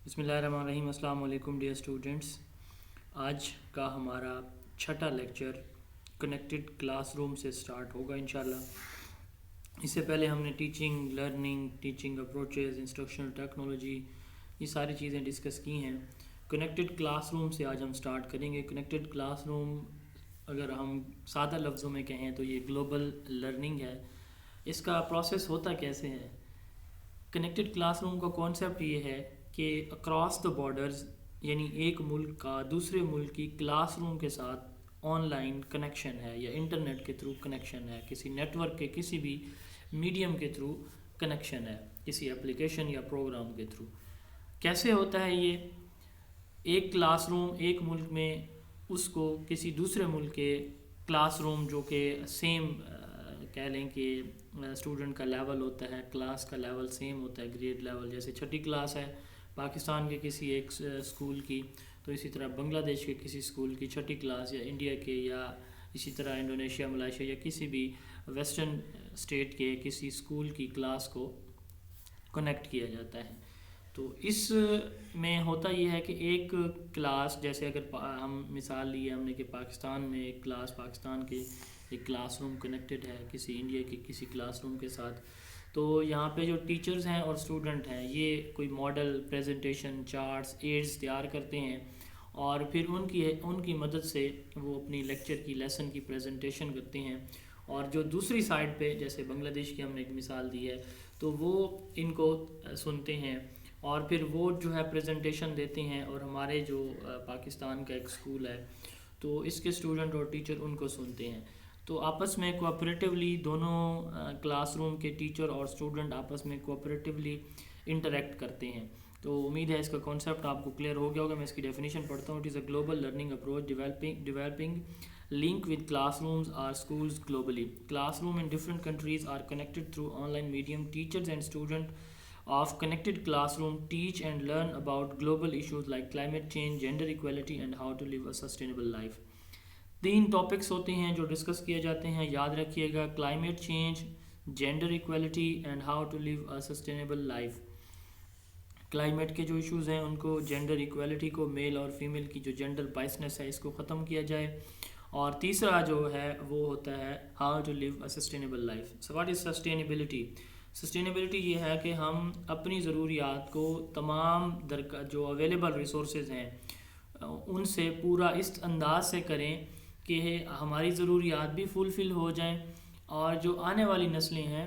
بسم اللہ الرحمن الرحیم۔ السلام علیکم ڈیئر اسٹوڈنٹس، آج کا ہمارا چھٹا لیکچر کنیکٹڈ کلاس روم سے سٹارٹ ہوگا انشاءاللہ۔ اس سے پہلے ہم نے teaching, learning, teaching approaches, instructional technology, یہ ساری چیزیں ڈسکس کی ہیں۔ کنیکٹڈ کلاس روم سے آج ہم سٹارٹ کریں گے۔ کنیکٹڈ کلاس روم اگر ہم سادہ لفظوں میں کہیں تو یہ گلوبل لرننگ ہے۔ اس کا پروسیس ہوتا کیسے ہے؟ کنیکٹڈ کلاس روم کا کانسیپٹ یہ ہے کہ اکراس دا بارڈرز، یعنی ایک ملک کا دوسرے ملک کی کلاس روم کے ساتھ آن لائن کنیکشن ہے یا انٹرنیٹ کے تھرو کنیکشن ہے، کسی نیٹ ورک کے کسی بھی میڈیم کے تھرو کنیکشن ہے، کسی اپلیکیشن یا پروگرام کے تھرو۔ کیسے ہوتا ہے یہ؟ ایک کلاس روم ایک ملک میں اس کو کسی دوسرے ملک کے کلاس روم جو کہ سیم کہہ لیں کہ اسٹوڈنٹ کا لیول ہوتا ہے، کلاس کا لیول سیم ہوتا ہے، گریڈ لیول، جیسے چھٹی کلاس ہے پاکستان کے کسی ایک اسکول کی، تو اسی طرح بنگلہ دیش کے کسی اسکول کی چھٹی کلاس، یا انڈیا کے، یا اسی طرح انڈونیشیا، ملائیشیا یا کسی بھی ویسٹرن اسٹیٹ کے کسی اسکول کی کلاس کو کنیکٹ کیا جاتا ہے۔ تو اس میں ہوتا یہ ہے کہ ایک کلاس، جیسے اگر ہم مثال لی ہے ہم نے کہ پاکستان میں ایک کلاس، پاکستان کے ایک کلاس روم کنیکٹڈ ہے کسی انڈیا کے کسی کلاس روم کے ساتھ، تو یہاں پہ جو ٹیچرز ہیں اور اسٹوڈنٹ ہیں یہ کوئی ماڈل، پریزنٹیشن، چارٹس، ایڈز تیار کرتے ہیں، اور پھر ان کی مدد سے وہ اپنی لیکچر کی، لیسن کی پریزنٹیشن کرتے ہیں، اور جو دوسری سائڈ پہ جیسے بنگلہ دیش کی ہم نے ایک مثال دی ہے تو وہ ان کو سنتے ہیں، اور پھر وہ جو ہے پریزنٹیشن دیتے ہیں، اور ہمارے جو پاکستان کا ایک اسکول ہے تو اس کے اسٹوڈنٹ اور ٹیچر ان کو سنتے ہیں۔ تو آپس میں کوآپریٹیولی دونوں کلاس روم کے ٹیچر اور اسٹوڈنٹ آپس میں کوآپریٹیولی انٹریکٹ کرتے ہیں۔ تو امید ہے اس کا کانسیپٹ آپ کو کلیئر ہو گیا ہوگا۔ میں اس کی ڈیفینیشن پڑھتا ہوں۔ It is a global learning approach developing link with classrooms or schools globally. Classroom in different countries are connected through online medium. Teachers and students of connected classroom teach and learn about global issues like climate change, gender equality, and how to live a sustainable life. 3 topics ہوتے ہیں جو discuss کیے جاتے ہیں، یاد رکھیے گا: climate change, gender equality, and how to live a sustainable life. Climate کے جو ایشوز ہیں ان کو، جینڈر ایکویلٹی کو، میل اور فیمیل کی جو جینڈر بائسنس ہے اس کو ختم کیا جائے، اور تیسرا جو ہے وہ ہوتا ہے how to live a sustainable life. So what is sustainability? Sustainability یہ ہے کہ ہم اپنی ضروریات کو تمام جو اویلیبل ریسورسز ہیں ان سے پورا اس انداز سے کریں کہ ہماری ضروریات بھی فلفل ہو جائیں، اور جو آنے والی نسلیں ہیں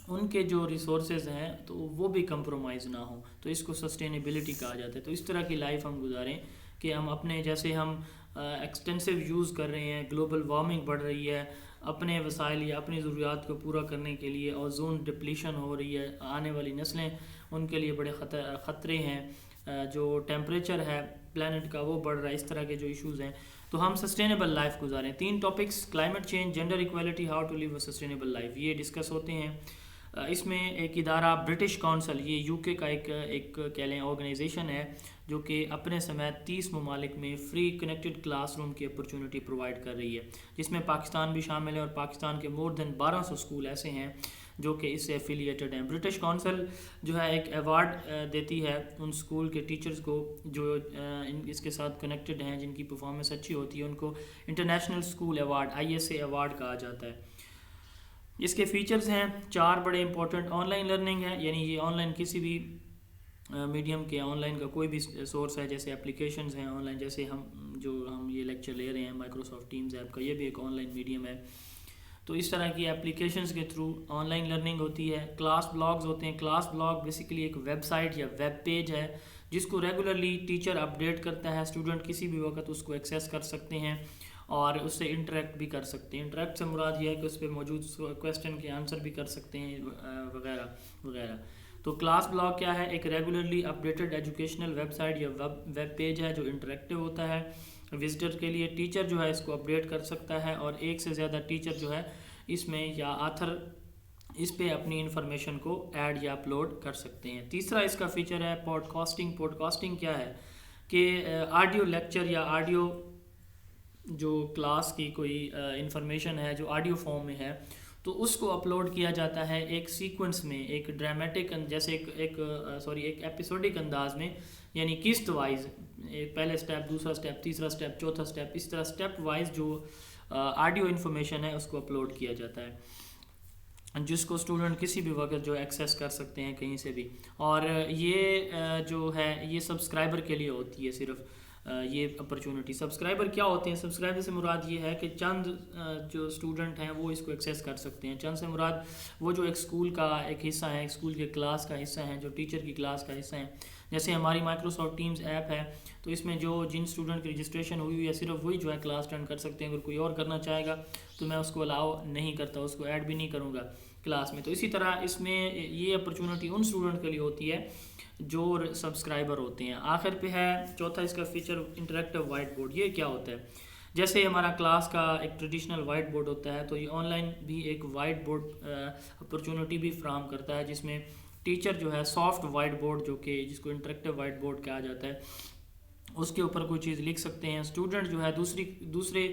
ان کے جو ریسورسز ہیں تو وہ بھی کمپرومائز نہ ہوں، تو اس کو سسٹینیبلٹی کہا جاتا ہے۔ تو اس طرح کی لائف ہم گزاریں کہ ہم اپنے، جیسے ہم ایکسٹینسو یوز کر رہے ہیں، گلوبل وارمنگ بڑھ رہی ہے، اپنے وسائل یا اپنی ضروریات کو پورا کرنے کے لیے اوزون ڈپلیشن ہو رہی ہے، آنے والی نسلیں ان کے لیے بڑے خطرے ہیں، جو ٹیمپریچر ہے پلانٹ کا وہ بڑھ رہا ہے، اس طرح کے جو ایشوز ہیں، تو ہم سسٹینیبل لائف گزاریں۔ 3 topics: climate change, gender equality, how to live a sustainable life, یہ ڈسکس ہوتے ہیں۔ اس میں ایک ادارہ برٹش کونسل، یہ یو کے کا ایک کہہ لیں آرگنائزیشن ہے جو کہ اپنے سمیت 30 ممالک میں فری کنیکٹڈ کلاس روم کی اپرچونٹی پرووائڈ کر رہی ہے، جس میں پاکستان بھی شامل ہے، اور پاکستان کے مور دین 1200 اسکول ایسے ہیں جو کہ اس سے ایفیلیٹڈ ہیں۔ برٹش کونسل جو ہے ایک ایوارڈ دیتی ہے ان اسکول کے ٹیچرز کو جو اس کے ساتھ کنیکٹڈ ہیں، جن کی پرفارمنس اچھی ہوتی ہے، ان کو international school award ISA award کہا جاتا ہے۔ اس کے فیچرز ہیں 4 بڑے امپورٹنٹ۔ آن لائن لرننگ ہے، یعنی یہ آن لائن کسی بھی میڈیم کے آن لائن کا کوئی بھی سورس ہے، جیسے اپلیکیشنز ہیں آن لائن، جیسے ہم یہ لیکچر لے رہے ہیں مائکروسافٹ ٹیمز ایپ کا، یہ بھی ایک آن لائن میڈیم ہے، تو اس طرح کی اپلیکیشنز کے تھرو آن لائن لرننگ ہوتی ہے۔ کلاس بلاگز ہوتے ہیں۔ کلاس بلاگ بیسیکلی ایک ویب سائٹ یا ویب پیج ہے جس کو ریگولرلی ٹیچر اپڈیٹ کرتا ہے، اسٹوڈنٹ کسی بھی وقت اس کو ایکسیس کر سکتے ہیں اور اس سے انٹریکٹ بھی کر سکتے ہیں۔ انٹریکٹ سے مراد یہ ہے کہ اس پہ موجود کویسچن کے آنسر بھی کر سکتے ہیں وغیرہ وغیرہ۔ تو کلاس بلاگ کیا ہے؟ ایک regularly updated educational web site یا ویب پیج ہے جو انٹریکٹیو ہوتا ہے وزٹر کے لیے۔ ٹیچر جو ہے اس کو اپڈیٹ کر سکتا ہے، اور ایک سے زیادہ ٹیچر جو ہے اس میں یا آتھر اس پہ اپنی انفارمیشن کو ایڈ یا اپلوڈ کر سکتے ہیں۔ تیسرا اس کا فیچر ہے پوڈ کاسٹنگ۔ پوڈ کاسٹنگ کیا ہے کہ آڈیو لیکچر یا آڈیو جو کلاس کی کوئی انفارمیشن ہے جو آڈیو فارم میں ہے تو اس کو اپلوڈ کیا جاتا ہے ایک سیکوینس میں، ایک ڈرامیٹک جیسے ایک ایپیسوڈک انداز میں، یعنی قسط وائز، ایک پہلے سٹیپ، دوسرا سٹیپ، تیسرا سٹیپ، چوتھا سٹیپ، اس طرح سٹیپ وائز جو آڈیو انفارمیشن ہے اس کو اپلوڈ کیا جاتا ہے، جس کو اسٹوڈنٹ کسی بھی وقت جو ایکسیس کر سکتے ہیں کہیں سے بھی. اور یہ جو ہے یہ سبسکرائبر کے لیے ہوتی ہے صرف یہ اپرچونٹی. سبسکرائبر کیا ہوتے ہیں؟ سبسکرائبر سے مراد یہ ہے کہ چند جو اسٹوڈنٹ ہیں وہ اس کو ایکسیس کر سکتے ہیں. چند سے مراد وہ جو ایک اسکول کا ایک حصہ ہے، ایک اسکول کے کلاس کا حصہ ہیں، جو ٹیچر کی کلاس کا حصہ ہیں. جیسے ہماری مائکروسافٹ ٹیمز ایپ ہے، تو اس میں جن اسٹوڈنٹ کی رجسٹریشن ہوئی ہے صرف وہی جو ہے کلاس اٹینڈ کر سکتے ہیں. اگر کوئی اور کرنا چاہے گا تو میں اس کو الاؤ نہیں کرتا، اس کو ایڈ بھی نہیں کروں گا کلاس میں. تو اسی طرح اس میں یہ اپرچونٹی ان اسٹوڈنٹ کے لیے ہوتی ہے جو سبسکرائبر ہوتے ہیں. آخر پہ ہے چوتھا اس کا فیچر انٹریکٹیو وائٹ بورڈ. یہ کیا ہوتا ہے؟ جیسے ہمارا کلاس کا ایک ٹریڈیشنل وائٹ بورڈ ہوتا ہے، تو یہ آن لائن بھی ایک وائٹ بورڈ اپرچونٹی بھی فراہم کرتا ہے، جس میں ٹیچر جو ہے سافٹ وائٹ بورڈ جو کہ جس کو انٹریکٹیو وائٹ بورڈ کہا جاتا ہے، اس کے اوپر کوئی چیز لکھ سکتے ہیں. اسٹوڈنٹ جو ہے دوسرے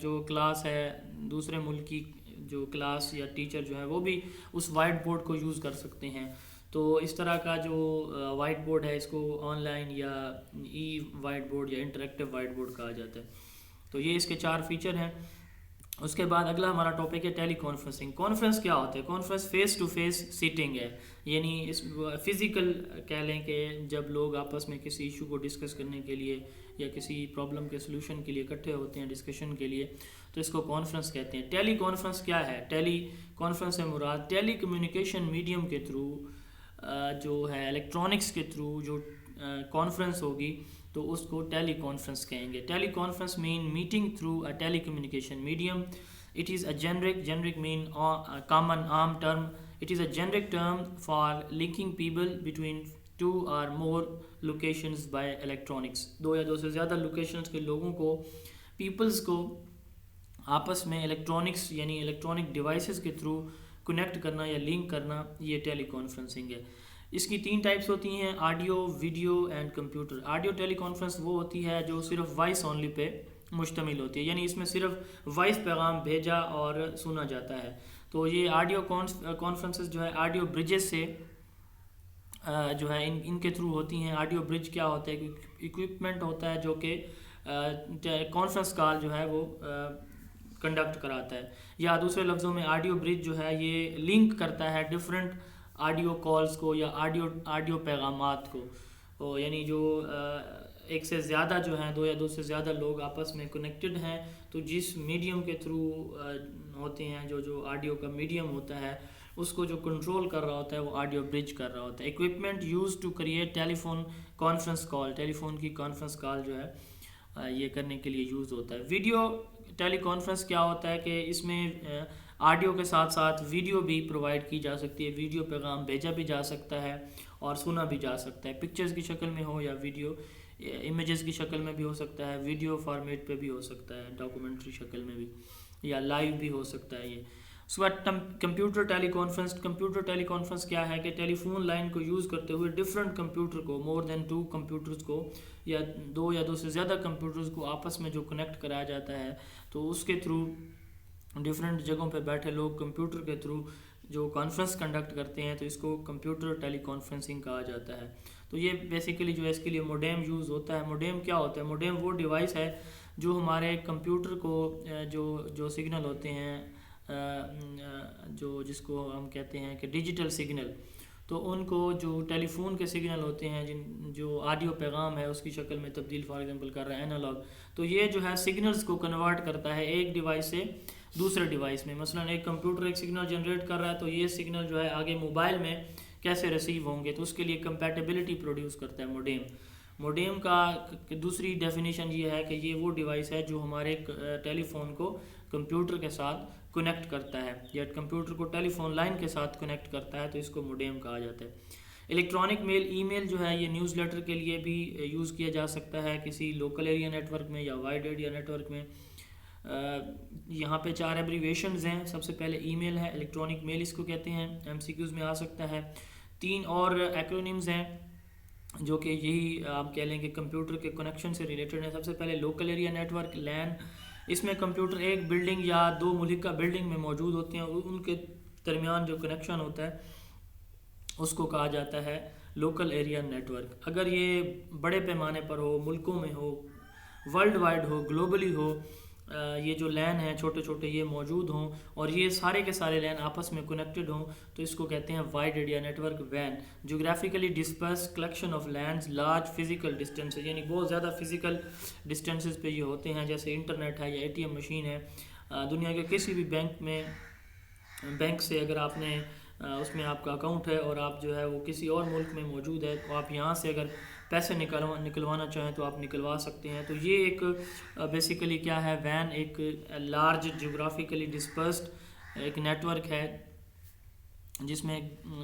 جو کلاس ہے، دوسرے ملک کی جو کلاس یا ٹیچر جو ہے وہ بھی اس وائٹ بورڈ کو یوز کر سکتے ہیں. تو اس طرح کا جو وائٹ بورڈ ہے اس کو آن لائن یا ای وائٹ بورڈ یا انٹریکٹیو وائٹ بورڈ کہا جاتا ہے. تو یہ اس کے 4 فیچر ہیں. اس کے بعد اگلا ہمارا ٹاپک ہے ٹیلی کانفرنسنگ. کانفرنس کیا ہوتا ہے؟ Conference face to face setting ہے، یعنی اس فزیکل کہہ لیں کہ جب لوگ آپس میں کسی ایشو کو ڈسکس کرنے کے لیے یا کسی پرابلم کے سلوشن کے لیے اکٹھے ہوتے ہیں ڈسکشن کے لیے، تو اس کو کانفرنس کہتے ہیں. ٹیلی کانفرنس کیا ہے؟ ٹیلی کانفرنس سے مراد ٹیلی کمیونیکیشن میڈیم کے تھرو جو ہے الیکٹرانکس کے تھرو جو کانفرنس ہوگی تو اس کو ٹیلی کانفرنس کہیں گے. ٹیلی کانفرنس مین meeting through a telecommunication medium. It is a generic mean common arm term. It is a generic term for linking people between 2 or more locations by electronics. 2 یا 2 سے زیادہ locations کے لوگوں کو، Peoples کو آپس میں الیکٹرانکس یعنی الیکٹرانک ڈیوائسز کے تھرو کنیکٹ کرنا یا لنک کرنا، یہ ٹیلی کانفرنسنگ ہے. اس کی 3 ٹائپس ہوتی ہیں: audio, video and computer. Audio teleconference وہ ہوتی ہے جو صرف وائس اونلی پہ مشتمل ہوتی ہے، یعنی اس میں صرف وائس پیغام بھیجا اور سنا جاتا ہے. تو یہ آڈیو کانفرنسز جو ہے آڈیو بریجز سے جو ہے ان کے تھرو ہوتی ہیں. آڈیو برج کیا ہوتا ہے؟ اکوپمنٹ ہوتا ہے جو کہ کانفرنس کال جو ہے وہ کنڈکٹ کراتا ہے. یا دوسرے لفظوں میں آڈیو برج جو ہے یہ لنک کرتا ہے ڈفرینٹ آڈیو کالز کو یا آڈیو پیغامات کو. یعنی جو ایک سے زیادہ جو ہیں 2 یا 2 سے زیادہ لوگ آپس میں کنیکٹڈ ہیں، تو جس میڈیم کے تھرو ہوتے ہیں، جو آڈیو کا میڈیم ہوتا ہے اس کو جو کنٹرول کر رہا ہوتا ہے وہ آڈیو برج کر رہا ہوتا ہے. Equipment use to create telephone conference call. Telephone کی کانفرنس کال جو ہے یہ کرنے کے لیے یوز ہوتا ہے. ویڈیو ٹیلی کانفرنس کیا ہوتا ہے کہ اس میں آڈیو کے ساتھ ساتھ ویڈیو بھی پرووائڈ کی جا سکتی ہے. ویڈیو پیغام بھیجا بھی جا سکتا ہے اور سنا بھی جا سکتا ہے، پکچرز کی شکل میں ہو یا ویڈیو امیجز کی شکل میں بھی ہو سکتا ہے، ویڈیو فارمیٹ پہ بھی ہو سکتا ہے، ڈاکومنٹری شکل میں بھی، یا لائیو بھی ہو سکتا ہے. یہ اس کے بعد کمپیوٹر ٹیلی کانفرنس. کمپیوٹر ٹیلی کانفرنس کیا ہے کہ ٹیلی فون لائن کو یوز کرتے ہوئے ڈفرینٹ کمپیوٹر کو، مور دین 2 کمپیوٹرز کو یا 2 یا 2 سے زیادہ کمپیوٹرز کو آپس میں جو کنیکٹ کرایا جاتا ہے، تو اس کے تھرو ڈفرینٹ جگہوں پہ بیٹھے لوگ کمپیوٹر کے تھرو جو کانفرنس کنڈکٹ کرتے ہیں، تو اس کو کمپیوٹر ٹیلی کانفرنسنگ کہا جاتا ہے. تو یہ بیسیکلی جو ہے اس کے لیے موڈیم یوز ہوتا ہے. موڈیم کیا ہوتا ہے؟ موڈیم وہ ڈیوائس ہے جو ہمارے کمپیوٹر کو جو سگنل ہوتے ہیں جس کو ہم کہتے ہیں کہ ڈیجیٹل سگنل، تو ان کو جو ٹیلی فون کے سگنل ہوتے ہیں جو آڈیو پیغام ہے اس کی شکل میں تبدیل فار ایگزامپل کر رہا ہے اینالاگ، تو یہ جو ہے سگنلز کو کنورٹ کرتا ہے ایک ڈیوائس سے دوسرے ڈیوائس میں. مثلا ایک کمپیوٹر ایک سگنل جنریٹ کر رہا ہے، تو یہ سگنل جو ہے آگے موبائل میں کیسے ریسیو ہوں گے، تو اس کے لیے کمپیٹیبلٹی پروڈیوس کرتا ہے موڈیم. موڈیم کا دوسری ڈیفینیشن یہ ہے کہ یہ وہ ڈیوائس ہے جو ہمارے ٹیلی فون کو کمپیوٹر کے ساتھ کنیکٹ کرتا ہے یا کمپیوٹر کو ٹیلی فون لائن کے ساتھ کنیکٹ کرتا ہے، تو اس کو موڈیم کہا جاتا ہے. الیکٹرانک میل، ای میل جو ہے یہ نیوز لیٹر کے لیے بھی یوز کیا جا سکتا ہے کسی لوکل ایریا نیٹ ورک میں یا وائڈ ایریا نیٹ ورک میں. یہاں پہ 4 ایبریویشنز ہیں. سب سے پہلے ای میل ہے، الیکٹرانک میل اس کو کہتے ہیں، ایم سی کیوز میں آ سکتا ہے. 3 اور ایکرونیمز ہیں جو کہ یہی آپ کہہ لیں کہ کمپیوٹر کے کنیکشن سے ریلیٹڈ ہیں. سب سے پہلے لوکل ایریا نیٹ ورک، لین. اس میں کمپیوٹر ایک بلڈنگ یا دو ملک کا بلڈنگ میں موجود ہوتے ہیں، ان کے درمیان جو کنیکشن ہوتا ہے اس کو کہا جاتا ہے لوکل ایریا نیٹورک۔ اگر یہ بڑے پیمانے پر ہو، ملکوں میں ہو، ورلڈ وائڈ ہو، گلوبلی ہو، یہ جو لین ہیں چھوٹے چھوٹے یہ موجود ہوں اور یہ سارے کے سارے لین آپس میں کنیکٹڈ ہوں، تو اس کو کہتے ہیں وائڈ ایریا نیٹورک وین۔ Geographically dispersed collection of LANs large physical distances, یعنی بہت زیادہ فزیکل ڈسٹینسز پہ یہ ہوتے ہیں، جیسے انٹرنیٹ ہے یا ATM مشین ہے۔ دنیا کے کسی بھی بینک سے اگر آپ نے اس میں آپ کا اکاؤنٹ ہے اور آپ جو ہے وہ کسی اور ملک میں موجود ہے، تو آپ یہاں سے اگر پیسے نکلوانا چاہیں تو آپ نکلوا سکتے ہیں۔ تو یہ ایک بیسیکلی کیا ہے، وین ایک لارج جغرافیکلی ڈسپرسڈ ایک نیٹورک ہے جس میں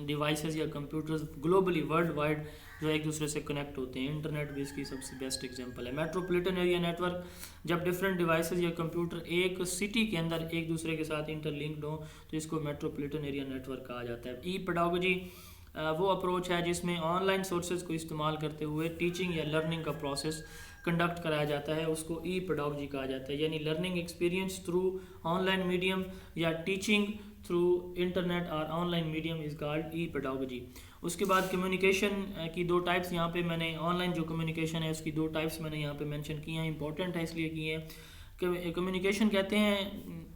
ڈیوائسز یا کمپیوٹرز گلوبلی ورلڈ وائڈ جو ایک دوسرے سے کنیکٹ ہوتے ہیں۔ انٹرنیٹ بھی اس کی سب سے بیسٹ ایگزامپل ہے۔ میٹروپولیٹن ایریا نیٹورک، جب ڈفرینٹ ڈیوائسز یا کمپیوٹر ایک سٹی کے اندر ایک دوسرے کے ساتھ انٹر لنکڈ ہوں تو اس کو میٹروپولیٹن ایریا نیٹورک کہا جاتا ہے۔ ای پیڈاگوجی وہ اپروچ ہے جس میں آن لائن سورسز کو استعمال کرتے ہوئے ٹیچنگ یا لرننگ کا پروسیس کنڈکٹ کرایا جاتا ہے، اس کو ای پیڈاگوجی کہا جاتا ہے، یعنی learning experience through online medium یا ٹیچنگ تھرو انٹرنیٹ اور online medium is called e pedagogy. اس کے بعد کمیونیکیشن کی دو ٹائپس یہاں پہ میں نے آن لائن جو کمیونیکیشن ہے اس کی دو ٹائپس میں نے یہاں پہ مینشن کی ہیں، امپورٹنٹ ہے اس لیے کی ہیں کہ کمیونیکیشن کہتے ہیں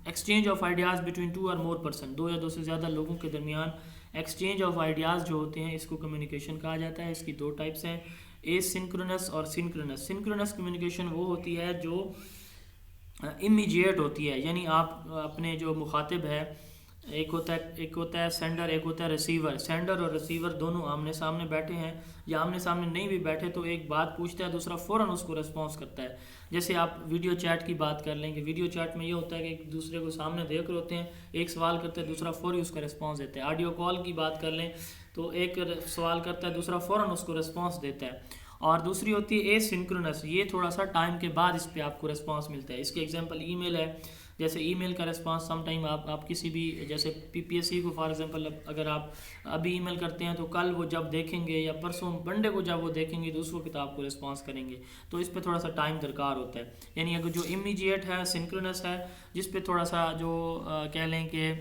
exchange of ideas between two اور مور پرسن، دو یا دو سے زیادہ لوگوں کے درمیان ایکسچینج آف آئیڈیاز جو ہوتے ہیں اس کو کمیونیکیشن کہا جاتا ہے۔ اس کی دو ٹائپس ہیں، اے سنکرونس اور سنکرونس۔ سنکرونس کمیونیکیشن وہ ہوتی ہے جو امیجیٹ ہوتی ہے، یعنی آپ اپنے جو مخاطب ہے، ایک ہوتا ہے سینڈر، ایک ہوتا ہے ریسیور۔ سینڈر اور ریسیور دونوں آمنے سامنے بیٹھے ہیں یا آمنے سامنے نہیں بھی بیٹھے تو ایک بات پوچھتا ہے، دوسرا فوراً اس کو ریسپانس کرتا ہے۔ جیسے آپ ویڈیو چیٹ کی بات کر لیں کہ ویڈیو چیٹ میں یہ ہوتا ہے کہ ایک دوسرے کو سامنے دیکھ رہے ہوتے ہیں، ایک سوال کرتا ہے دوسرا فوری اس کا ریسپانس دیتا ہے۔ آڈیو کال کی بات کر لیں تو ایک سوال کرتا ہے دوسرا فوراً اس کو ریسپانس دیتا ہے۔ اور دوسری ہوتی ہے اے سنکرونس، یہ تھوڑا سا ٹائم کے بعد اس پہ آپ کو ریسپانس ملتا ہے۔ اس کی ایگزامپل ای میل ہے، جیسے ای میل کا ریسپانس سم ٹائم آپ کسی بھی جیسے PPSC کو فار ایگزامپل اگر آپ ابھی ای میل کرتے ہیں تو کل وہ جب دیکھیں گے یا پرسوں منڈے کو جب وہ دیکھیں گے تو اس وقت آپ کو ریسپانس کریں گے، تو اس پہ تھوڑا سا ٹائم درکار ہوتا ہے۔ یعنی اگر جو امیجیٹ ہے سنکرونس ہے، جس پہ تھوڑا سا جو کہہ لیں کہ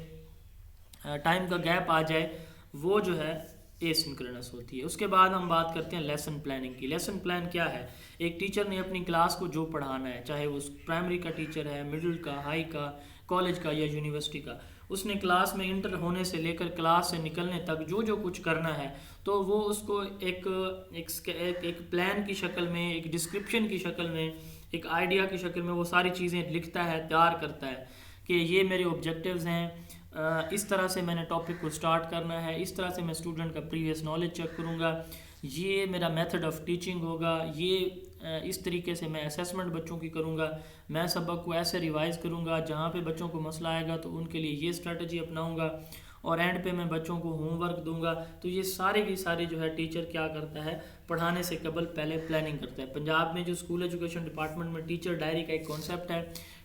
ٹائم کا گیپ آ جائے، وہ جو ہے اے سنکرونس ہوتی ہے۔ اس کے بعد ہم بات کرتے ہیں لیسن پلاننگ کی۔ لیسن پلان کیا ہے؟ ایک ٹیچر نے اپنی کلاس کو جو پڑھانا ہے، چاہے وہ پرائمری کا ٹیچر ہے، مڈل کا، ہائی کا، کالج کا یا یونیورسٹی کا، اس نے کلاس میں انٹر ہونے سے لے کر کلاس سے نکلنے تک جو جو کچھ کرنا ہے تو وہ اس کو ایک پلان کی شکل میں، ایک ڈسکرپشن کی شکل میں، ایک آئیڈیا کی شکل میں وہ ساری چیزیں لکھتا ہے، تیار کرتا ہے کہ یہ میرے آبجیکٹیوز ہیں، اس طرح سے میں نے ٹاپک کو سٹارٹ کرنا ہے، اس طرح سے میں اسٹوڈنٹ کا پریویس نالج چیک کروں گا، یہ میرا میتھڈ آف ٹیچنگ ہوگا، یہ اس طریقے سے میں اسیسمنٹ بچوں کی کروں گا، میں سبق کو ایسے ریوائز کروں گا، جہاں پہ بچوں کو مسئلہ آئے گا تو ان کے لیے یہ اسٹریٹجی اپناؤں گا، اور اینڈ پہ میں بچوں کو ہوم ورک دوں گا۔ تو یہ سارے کی ساری جو ہے ٹیچر کیا کرتا ہے، پڑھانے سے قبل پہلے پلاننگ کرتا ہے۔ پنجاب میں جو اسکول ایجوکیشن ڈپارٹمنٹ میں ٹیچر ڈائری کا ایک کانسیپٹ ہے،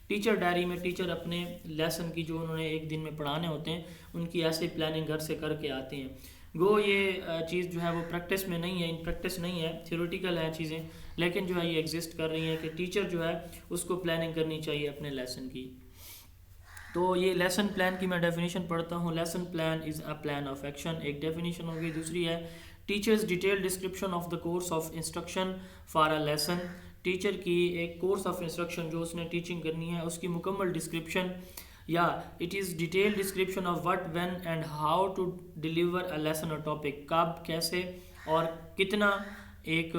ٹیچر ڈائری میں ٹیچر اپنے لیسن کی جو انہوں نے ایک دن میں پڑھانے ہوتے ہیں ان کی ایسے پلاننگ گھر سے کر کے آتے ہیں۔ گو یہ چیز جو ہے وہ پریکٹس میں نہیں ہے، ان پریکٹس نہیں ہے، تھیوریٹیکل ہیں چیزیں، لیکن جو ہے یہ ایگزسٹ کر رہی ہیں کہ ٹیچر جو ہے اس کو پلاننگ کرنی چاہیے اپنے لیسن کی۔ تو یہ لیسن پلان کی میں ڈیفینیشن پڑھتا ہوں۔ Lesson plan is a plan of action, ایک ڈیفینیشن ہوگی۔ دوسری ہے teachers detail description of the course of instruction for a lesson, teacher کی ایک کورس آف انسٹرکشن جو اس نے ٹیچنگ کرنی ہے اس کی مکمل ڈسکرپشن، یا it is detail description of what, when and how to deliver a lesson or topic, کب، کیسے اور کتنا ایک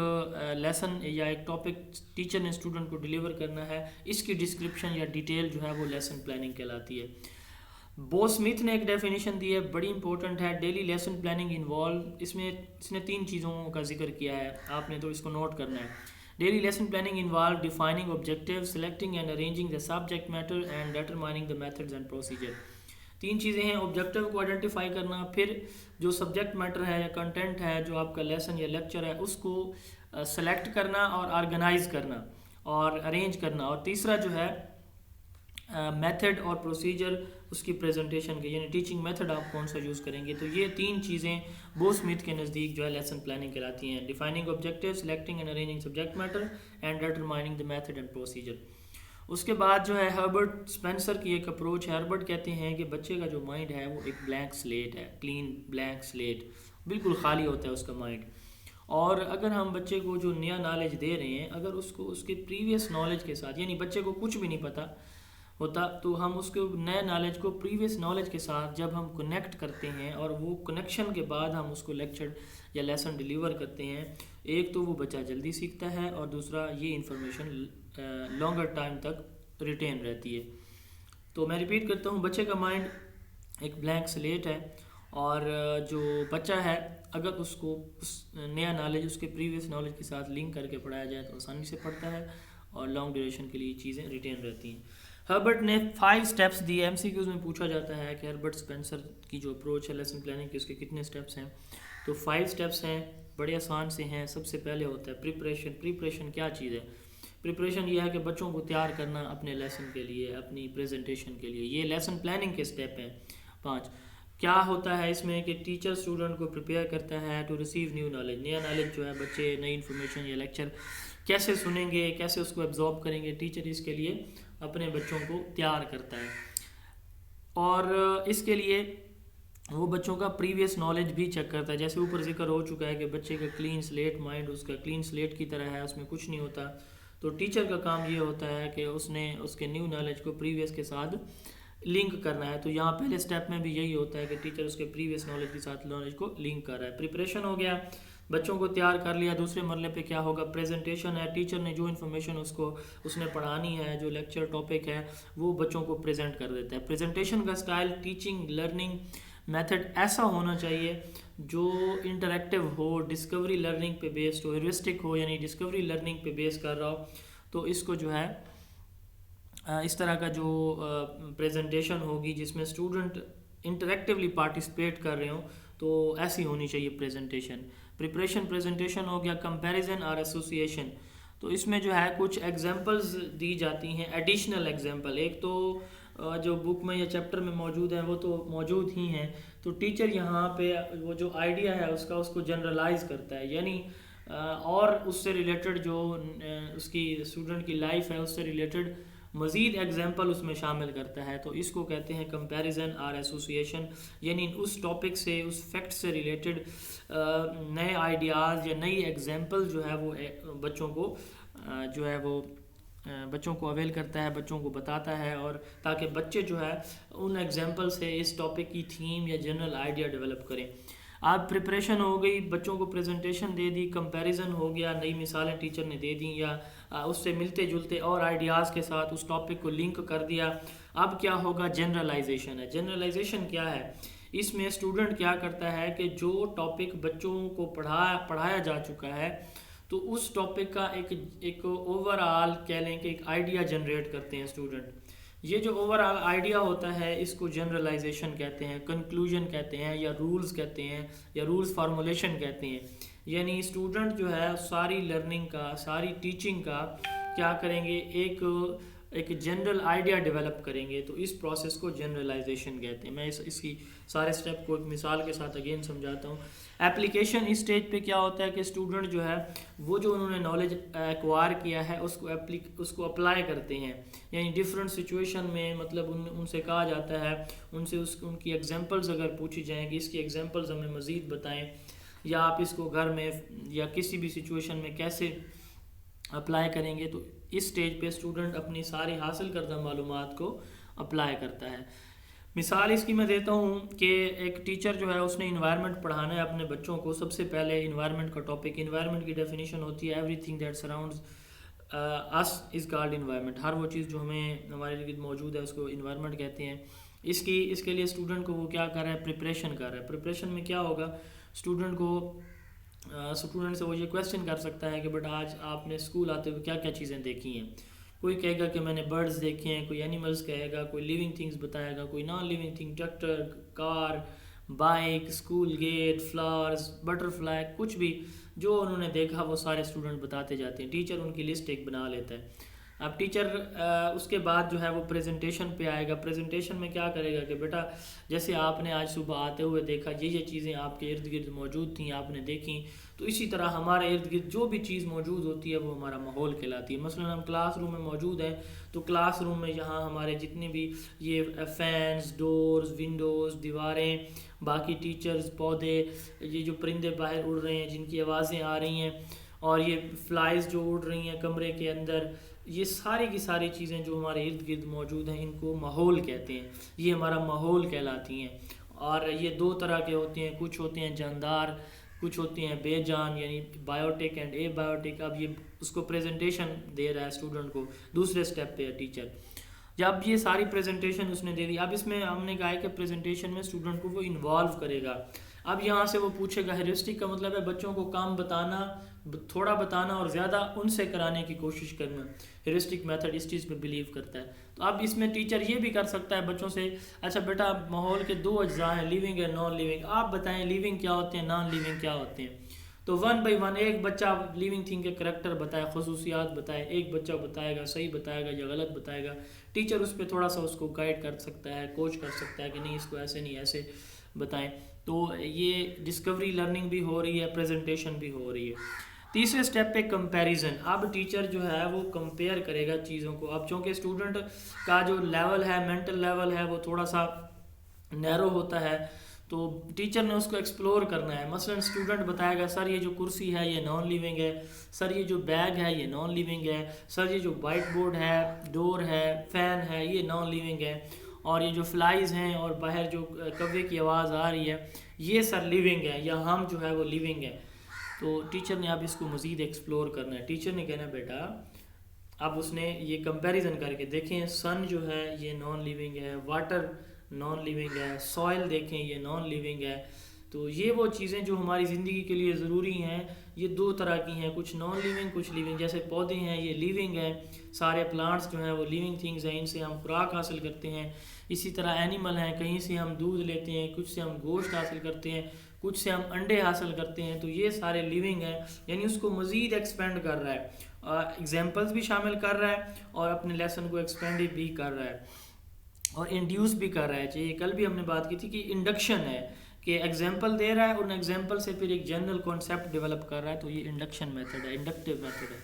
لیسن یا ایک ٹاپک ٹیچر نے اسٹوڈنٹ کو ڈیلیور کرنا ہے، اس کی ڈسکرپشن یا ڈیٹیل جو ہے وہ لیسن پلاننگ کہلاتی ہے۔ بو اسمتھ نے ایک ڈیفینیشن دی ہے، بڑی امپورٹنٹ ہے، ڈیلی لیسن پلاننگ انوالو، اس نے 3 چیزوں کا ذکر کیا ہے، آپ نے تو اس کو نوٹ کرنا ہے۔ Daily lesson planning involve defining objective, selecting and arranging the subject matter and determining the methods and procedure. 3 چیزیں ہیں، آبجیکٹیو کو آئیڈینٹیفائی کرنا، پھر جو سبجیکٹ میٹر ہے یا کنٹینٹ ہے جو آپ کا لیسن یا لیکچر ہے اس کو سلیکٹ کرنا اور آرگنائز کرنا اور ارینج کرنا، اور تیسرا جو ہے میتھڈ اور پروسیجر اس کی پریزنٹیشن کے، یعنی ٹیچنگ میتھڈ آپ کون سا یوز کریں گے۔ تو یہ 3 چیزیں بو اسمتھ کے نزدیک جو ہے لیسن پلاننگ کہلاتی ہیں، defining objective, selecting and arranging subject matter and determining the method and procedure. اس کے بعد جو ہے ہربرٹ اسپینسر کی ایک اپروچ ہے. ہربرٹ کہتے ہیں کہ بچے کا جو مائنڈ ہے وہ ایک بلینک سلیٹ ہے, کلین بلینک سلیٹ, بالکل خالی ہوتا ہے اس کا مائنڈ. اور اگر ہم بچے کو جو نیا نالج دے رہے ہیں, اگر اس کو اس کے پریویس نالج کے ساتھ, یعنی بچے کو کچھ بھی نہیں پتہ ہوتا, تو ہم اس کو نئے نالج کو پریویس نالج کے ساتھ جب ہم کنیکٹ کرتے ہیں اور وہ کنیکشن کے بعد ہم اس کو لیکچر یا لیسن ڈیلیور کرتے ہیں, ایک تو وہ بچہ جلدی سیکھتا ہے اور دوسرا یہ انفارمیشن لانگر ٹائم تک ریٹین رہتی ہے. تو میں ریپیٹ کرتا ہوں, بچے کا مائنڈ ایک بلینک سلیٹ ہے, اور جو بچہ ہے اگر اس کو نیا نالج اس کے پریویس نالج کے ساتھ لنک کر کے پڑھایا جائے تو آسانی سے پڑھتا ہے اور لانگ ڈیوریشن کے لیے چیزیں ریٹین رہتی ہیں. ہربرٹ نے 5 اسٹیپس دیے. ایم سی کیوز میں پوچھا جاتا ہے کہ ہربرٹ اسپینسر کی جو اپروچ ہے لیسن پلاننگ کی, اس کے کتنے اسٹیپس ہیں, تو 5 اسٹیپس ہیں, بڑے آسان سے ہیں. سب سے پہلے ہوتا ہے پریپریشن. پریپریشن کیا چیز ہے؟ پریپریشن یہ ہے کہ بچوں کو تیار کرنا اپنے لیسن کے لیے, اپنی پریزنٹیشن کے لیے. یہ لیسن پلاننگ کے اسٹیپ ہیں 5. کیا ہوتا ہے اس میں کہ ٹیچر اسٹوڈنٹ کو پریپیئر کرتا ہے ٹو ریسیو نیو نالج. نیا نالج جو ہے بچے نئی انفارمیشن یا لیکچر کیسے سنیں گے, کیسے اس کو ایبزارب کریں گے, ٹیچر اس کے لیے اپنے بچوں کو تیار کرتا ہے. اور اس کے لیے وہ بچوں کا پریویس نالج بھی چیک کرتا ہے. جیسے اوپر ذکر ہو چکا ہے کہ بچے کا کلین سلیٹ مائنڈ اس کا کلین سلیٹ کی طرح ہے, اس میں کچھ نہیں ہوتا. تو ٹیچر کا کام یہ ہوتا ہے کہ اس نے اس کے نیو نالج کو پریویس کے ساتھ لنک کرنا ہے. تو یہاں پہلے سٹیپ میں بھی یہی ہوتا ہے کہ ٹیچر اس کے پریویس نالج کے ساتھ نالج کو لنک کر رہا ہے. پریپریشن ہو گیا, بچوں کو تیار کر لیا. دوسرے مرحلے پہ کیا ہوگا؟ پریزنٹیشن ہے. ٹیچر نے جو انفارمیشن اس نے پڑھانی ہے, جو لیکچر ٹاپک ہے, وہ بچوں کو پریزنٹ کر دیتا ہے. پریزنٹیشن کا سٹائل ٹیچنگ لرننگ میتھڈ ایسا ہونا چاہیے جو انٹریکٹیو ہو, ڈسکوری لرننگ پہ بیسڈ ہو, ہیورسٹک ہو, یعنی ڈسکوری لرننگ پہ بیس کر رہا ہو. تو اس کو جو ہے اس طرح کا جو پریزنٹیشن ہوگی جس میں اسٹوڈنٹ انٹریکٹیولی پارٹیسپیٹ کر رہے ہوں, تو ایسی ہونی چاہیے پریزنٹیشن. پریزنٹیشن ہو گیا. کمپیریزن اور ایسوسیشن, تو اس میں جو ہے کچھ ایگزامپلز دی جاتی ہیں, ایڈیشنل ایگزامپل. ایک تو جو بک میں یا چیپٹر میں موجود ہیں وہ تو موجود ہی ہیں, تو ٹیچر یہاں پہ وہ جو آئیڈیا ہے اس کو جنرلائز کرتا ہے, یعنی اور اس سے ریلیٹڈ جو اس کی اسٹوڈنٹ کی لائف ہے اس سے ریلیٹڈ مزید ایگزامپل اس میں شامل کرتا ہے. تو اس کو کہتے ہیں کمپیریزن اور ایسوسیشن, یعنی اس ٹاپک سے, اس فیکٹ سے ریلیٹڈ نئے آئیڈیاز یا نئی ایگزامپل جو ہے وہ بچوں کو جو ہے وہ بچوں کو اویل کرتا ہے, بچوں کو بتاتا ہے, اور تاکہ بچے جو ہے ان ایگزامپل سے اس ٹاپک کی تھیم یا جنرل آئیڈیا ڈیولپ کریں. آپ پریپریشن ہو گئی, بچوں کو پریزنٹیشن دے دی. کمپیریزن ہو گیا, نئی مثالیں ٹیچر نے دے دیں یا اس سے ملتے جلتے اور آئیڈیاز کے ساتھ اس ٹاپک کو لنک کر دیا. اب کیا ہوگا؟ جنرلائزیشن ہے. جنرلائزیشن کیا ہے؟ اس میں اسٹوڈنٹ کیا کرتا ہے کہ جو ٹاپک بچوں کو پڑھایا جا چکا ہے, تو اس ٹاپک کا ایک اوور آل کہہ لیں کہ ایک آئیڈیا جنریٹ کرتے ہیں اسٹوڈنٹ. یہ جو اوور آل آئیڈیا ہوتا ہے اس کو جنرلائزیشن کہتے ہیں, کنکلوژن کہتے ہیں, یا رولز کہتے ہیں, یا رولز فارمولیشن کہتے ہیں. یعنی اسٹوڈنٹ جو ہے ساری لرننگ کا, ساری ٹیچنگ کا کیا کریں گے, ایک جنرل آئیڈیا ڈیولپ کریں گے. تو اس پروسیس کو جنرلائزیشن کہتے ہیں. میں اس کی سارے سٹیپ کو ایک مثال کے ساتھ اگین سمجھاتا ہوں. ایپلیکیشن اس سٹیج پہ کیا ہوتا ہے کہ اسٹوڈنٹ جو ہے وہ جو انہوں نے نالج ایکوائر کیا ہے اس کو اپلائی کرتے ہیں, یعنی ڈفرینٹ سچویشن میں. مطلب ان سے کہا جاتا ہے, ان سے ان کی ایگزامپلز اگر پوچھی جائیں کہ اس کی ایگزامپلز ہمیں مزید بتائیں, یا آپ اس کو گھر میں یا کسی بھی سچویشن میں کیسے اپلائی کریں گے, تو اس سٹیج پہ اسٹوڈنٹ اپنی ساری حاصل کردہ معلومات کو اپلائی کرتا ہے. مثال اس کی میں دیتا ہوں کہ ایک ٹیچر جو ہے اس نے انوائرمنٹ پڑھانا ہے اپنے بچوں کو. سب سے پہلے انوائرمنٹ کا ٹاپک, انوائرمنٹ کی ڈیفینیشن ہوتی ہے everything that surrounds us is called environment. ہر وہ چیز جو ہمارے لیے موجود ہے اس کو انوائرمنٹ کہتے ہیں. اس کے لیے اسٹوڈنٹ کو وہ کیا کر رہا ہے؟ پریپریشن کر رہا ہے. پریپریشن میں کیا ہوگا؟ اسٹوڈنٹ سے وہ یہ کویسچن کر سکتا ہے کہ بٹ آج آپ نے اسکول آتے ہوئے کیا کیا چیزیں دیکھی ہیں. کوئی کہے گا کہ میں نے برڈز دیکھے ہیں, کوئی اینیملز کہے گا, کوئی لیونگ تھنگز بتائے گا, کوئی non living thing, tractor, car, bike, school gate, flowers, butterfly, کچھ بھی جو انہوں نے دیکھا وہ سارے اسٹوڈنٹ بتاتے جاتے ہیں. ٹیچر ان کی لسٹ ایک بنا لیتا ہے. اب ٹیچر اس کے بعد جو ہے وہ پریزنٹیشن پہ آئے گا. پریزنٹیشن میں کیا کرے گا کہ بیٹا جیسے آپ نے آج صبح آتے ہوئے دیکھا, یہ چیزیں آپ کے ارد گرد موجود تھیں, آپ نے دیکھیں, تو اسی طرح ہمارے ارد گرد جو بھی چیز موجود ہوتی ہے وہ ہمارا ماحول کہلاتی ہے. مثلا ہم کلاس روم میں موجود ہیں تو کلاس روم میں یہاں ہمارے جتنے بھی یہ فینس، ڈورز، ونڈوز، دیواریں، باقی ٹیچرز، پودے، یہ جو پرندے باہر اڑ رہے ہیں جن کی آوازیں آ رہی ہیں، اور یہ فلائز جو اڑ رہی ہیں کمرے کے اندر، یہ ساری کی ساری چیزیں جو ہمارے ارد گرد موجود ہیں ان کو ماحول کہتے ہیں. یہ ہمارا ماحول کہلاتی ہیں. اور یہ دو طرح کے ہوتے ہیں، کچھ ہوتے ہیں جاندار، کچھ ہوتے ہیں بے جان، یعنی بایوٹک اینڈ اے بایوٹک. اب یہ اس کو پریزنٹیشن دے رہا ہے اسٹوڈنٹ کو، دوسرے سٹیپ پہ ہے ٹیچر. جب یہ ساری پریزنٹیشن اس نے دے دی، اب اس میں ہم نے کہا ہے کہ پریزنٹیشن میں اسٹوڈنٹ کو وہ انوالو کرے گا. اب یہاں سے وہ پوچھے گا، ہیورسٹک کا مطلب ہے بچوں کو کام بتانا، تھوڑا بتانا اور زیادہ ان سے کرانے کی کوشش کرنا. ہیورسٹک میتھڈ اس چیز پہ بلیو کرتا ہے. تو اب اس میں ٹیچر یہ بھی کر سکتا ہے بچوں سے، اچھا بیٹا ماحول کے دو اجزاء ہیں، لیونگ اور نان لیونگ، آپ بتائیں لیونگ کیا ہوتے ہیں، نان لیونگ کیا ہوتے ہیں. تو 1 بائی 1 ایک بچہ لیونگ تھنگ کے کریکٹر بتائے، خصوصیات بتائے، ایک بچہ بتائے گا، صحیح بتائے گا یا غلط بتائے گا. ٹیچر اس پہ تھوڑا سا اس کو گائیڈ کر سکتا ہے، کوچ کر سکتا ہے کہ نہیں اس کو ایسے نہیں ایسے بتائیں. تو یہ ڈسکوری لرننگ بھی ہو رہی ہے، پریزنٹیشن بھی ہو رہی ہے. تیسرے سٹیپ پہ کمپیریزن. اب ٹیچر جو ہے وہ کمپیئر کرے گا چیزوں کو. اب چونکہ اسٹوڈنٹ کا جو لیول ہے، مینٹل لیول ہے، وہ تھوڑا سا نیرو ہوتا ہے، تو ٹیچر نے اس کو ایکسپلور کرنا ہے. مثلا اسٹوڈنٹ بتائے گا سر یہ جو کرسی ہے یہ نان لیونگ ہے، سر یہ جو بیگ ہے یہ نان لیونگ ہے، سر یہ جو وائٹ بورڈ ہے، ڈور ہے، فین ہے، یہ نان لیونگ ہے، اور یہ جو فلائز ہیں اور باہر جو کوے کی آواز آ رہی ہے یہ سر لیونگ ہے، یا ہم جو ہے وہ لیونگ ہے. تو ٹیچر نے اب اس کو مزید ایکسپلور کرنا ہے. ٹیچر نے کہنا بیٹا، اب اس نے یہ کمپیریزن کر کے دیکھیں، سن جو ہے یہ نان لیونگ ہے، واٹر نان لیونگ ہے، سوائل دیکھیں یہ نان لیونگ ہے. تو یہ وہ چیزیں جو ہماری زندگی کے لیے ضروری ہیں یہ دو طرح کی ہیں، کچھ نان لیونگ کچھ لیونگ. جیسے پودے ہیں یہ لیونگ ہیں، سارے پلانٹس جو ہیں وہ لیونگ تھنگز ہیں، ان سے ہم خوراک حاصل کرتے ہیں. اسی طرح اینیمل ہیں، کہیں سے ہم دودھ لیتے ہیں، کچھ سے ہم گوشت حاصل کرتے ہیں، کچھ سے ہم انڈے حاصل کرتے ہیں. تو یہ سارے لیونگ ہیں. یعنی اس کو مزید ایکسپینڈ کر رہا ہے، ایگزامپلس بھی شامل کر رہا ہے اور اپنے لیسن کو ایکسپینڈ بھی کر رہا ہے اور انڈیوس بھی کر رہا ہے. چاہیے کل بھی ہم نے بات کی تھی کہ انڈکشن ہے، کہ ایگزامپل دے رہا ہے اور ان ایگزامپل سے پھر ایک جنرل کانسیپٹ ڈیولپ کر رہا ہے. تو یہ انڈکشن میتھڈ ہے، انڈکٹیو میتھڈ ہے.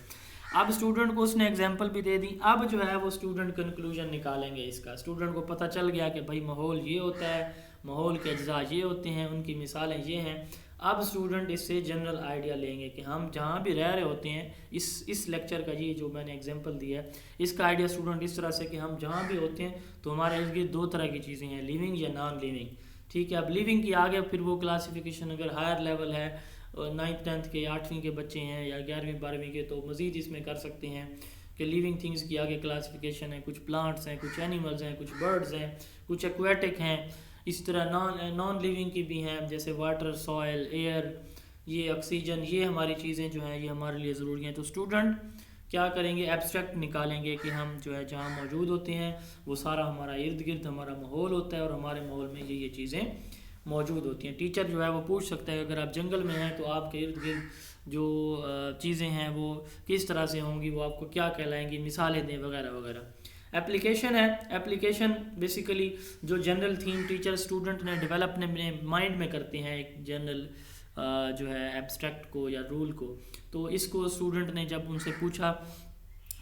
اب اسٹوڈنٹ کو اس نے ایگزامپل بھی دے دی. اب جو ہے وہ اسٹوڈنٹ کنکلوژن نکالیں گے اس کا. اسٹوڈنٹ کو پتہ چل گیا کہ بھائی ماحول یہ ہوتا ہے، ماحول کے اجزاء یہ ہوتے ہیں، ان کی مثالیں یہ ہیں. اب اسٹوڈنٹ اس سے جنرل آئیڈیا لیں گے کہ ہم جہاں بھی رہ رہے ہوتے ہیں، اس لیکچر کا یہ جو میں نے ایگزامپل دیا ہے اس کا آئیڈیا اسٹوڈنٹ اس طرح سے کہ ہم جہاں بھی ہوتے ہیں تو ہمارے ارد گرد دو طرح کی چیزیں ہیں، لیونگ یا نان لیونگ. ٹھیک ہے. اب لیونگ کی آگے پھر وہ کلاسیفیکیشن اگر ہائر لیول ہے، 9th 10th کے 8ویں کے بچے ہیں یا 11ویں 12ویں کے، تو مزید اس میں کر سکتے ہیں کہ لیونگ تھنگز کی آگے کلاسیفیکیشن ہے، کچھ پلانٹس ہیں، کچھ اینیملز ہیں، کچھ برڈز ہیں، کچھ ایکویٹک ہیں. اسی طرح نان لیونگ کی بھی ہیں، جیسے واٹر، سوائل، ایئر، یہ آکسیجن، یہ ہماری چیزیں جو ہیں یہ ہمارے لیے ضروری ہیں. تو اسٹوڈنٹ کیا کریں گے، ایبسٹریکٹ نکالیں گے کہ ہم جو ہے جہاں موجود ہوتے ہیں وہ سارا ہمارا ارد گرد ہمارا ماحول ہوتا ہے اور ہمارے ماحول میں یہ چیزیں موجود ہوتی ہیں. ٹیچر جو ہے وہ پوچھ سکتا ہے اگر آپ جنگل میں ہیں تو آپ کے ارد گرد جو چیزیں ہیں وہ کس طرح سے ہوں گی، وہ آپ کو کیا کہلائیں گی، مثالیں دیں وغیرہ وغیرہ. اپلیکیشن ہے. اپلیکیشن بیسیکلی جو جنرل تھیم ٹیچر اسٹوڈنٹ نے ڈیولپ اپنے مائنڈ میں کرتے ہیں ایک جنرل جو ہے ایبسٹریکٹ کو یا رول کو، تو اس کو اسٹوڈنٹ نے جب ان سے پوچھا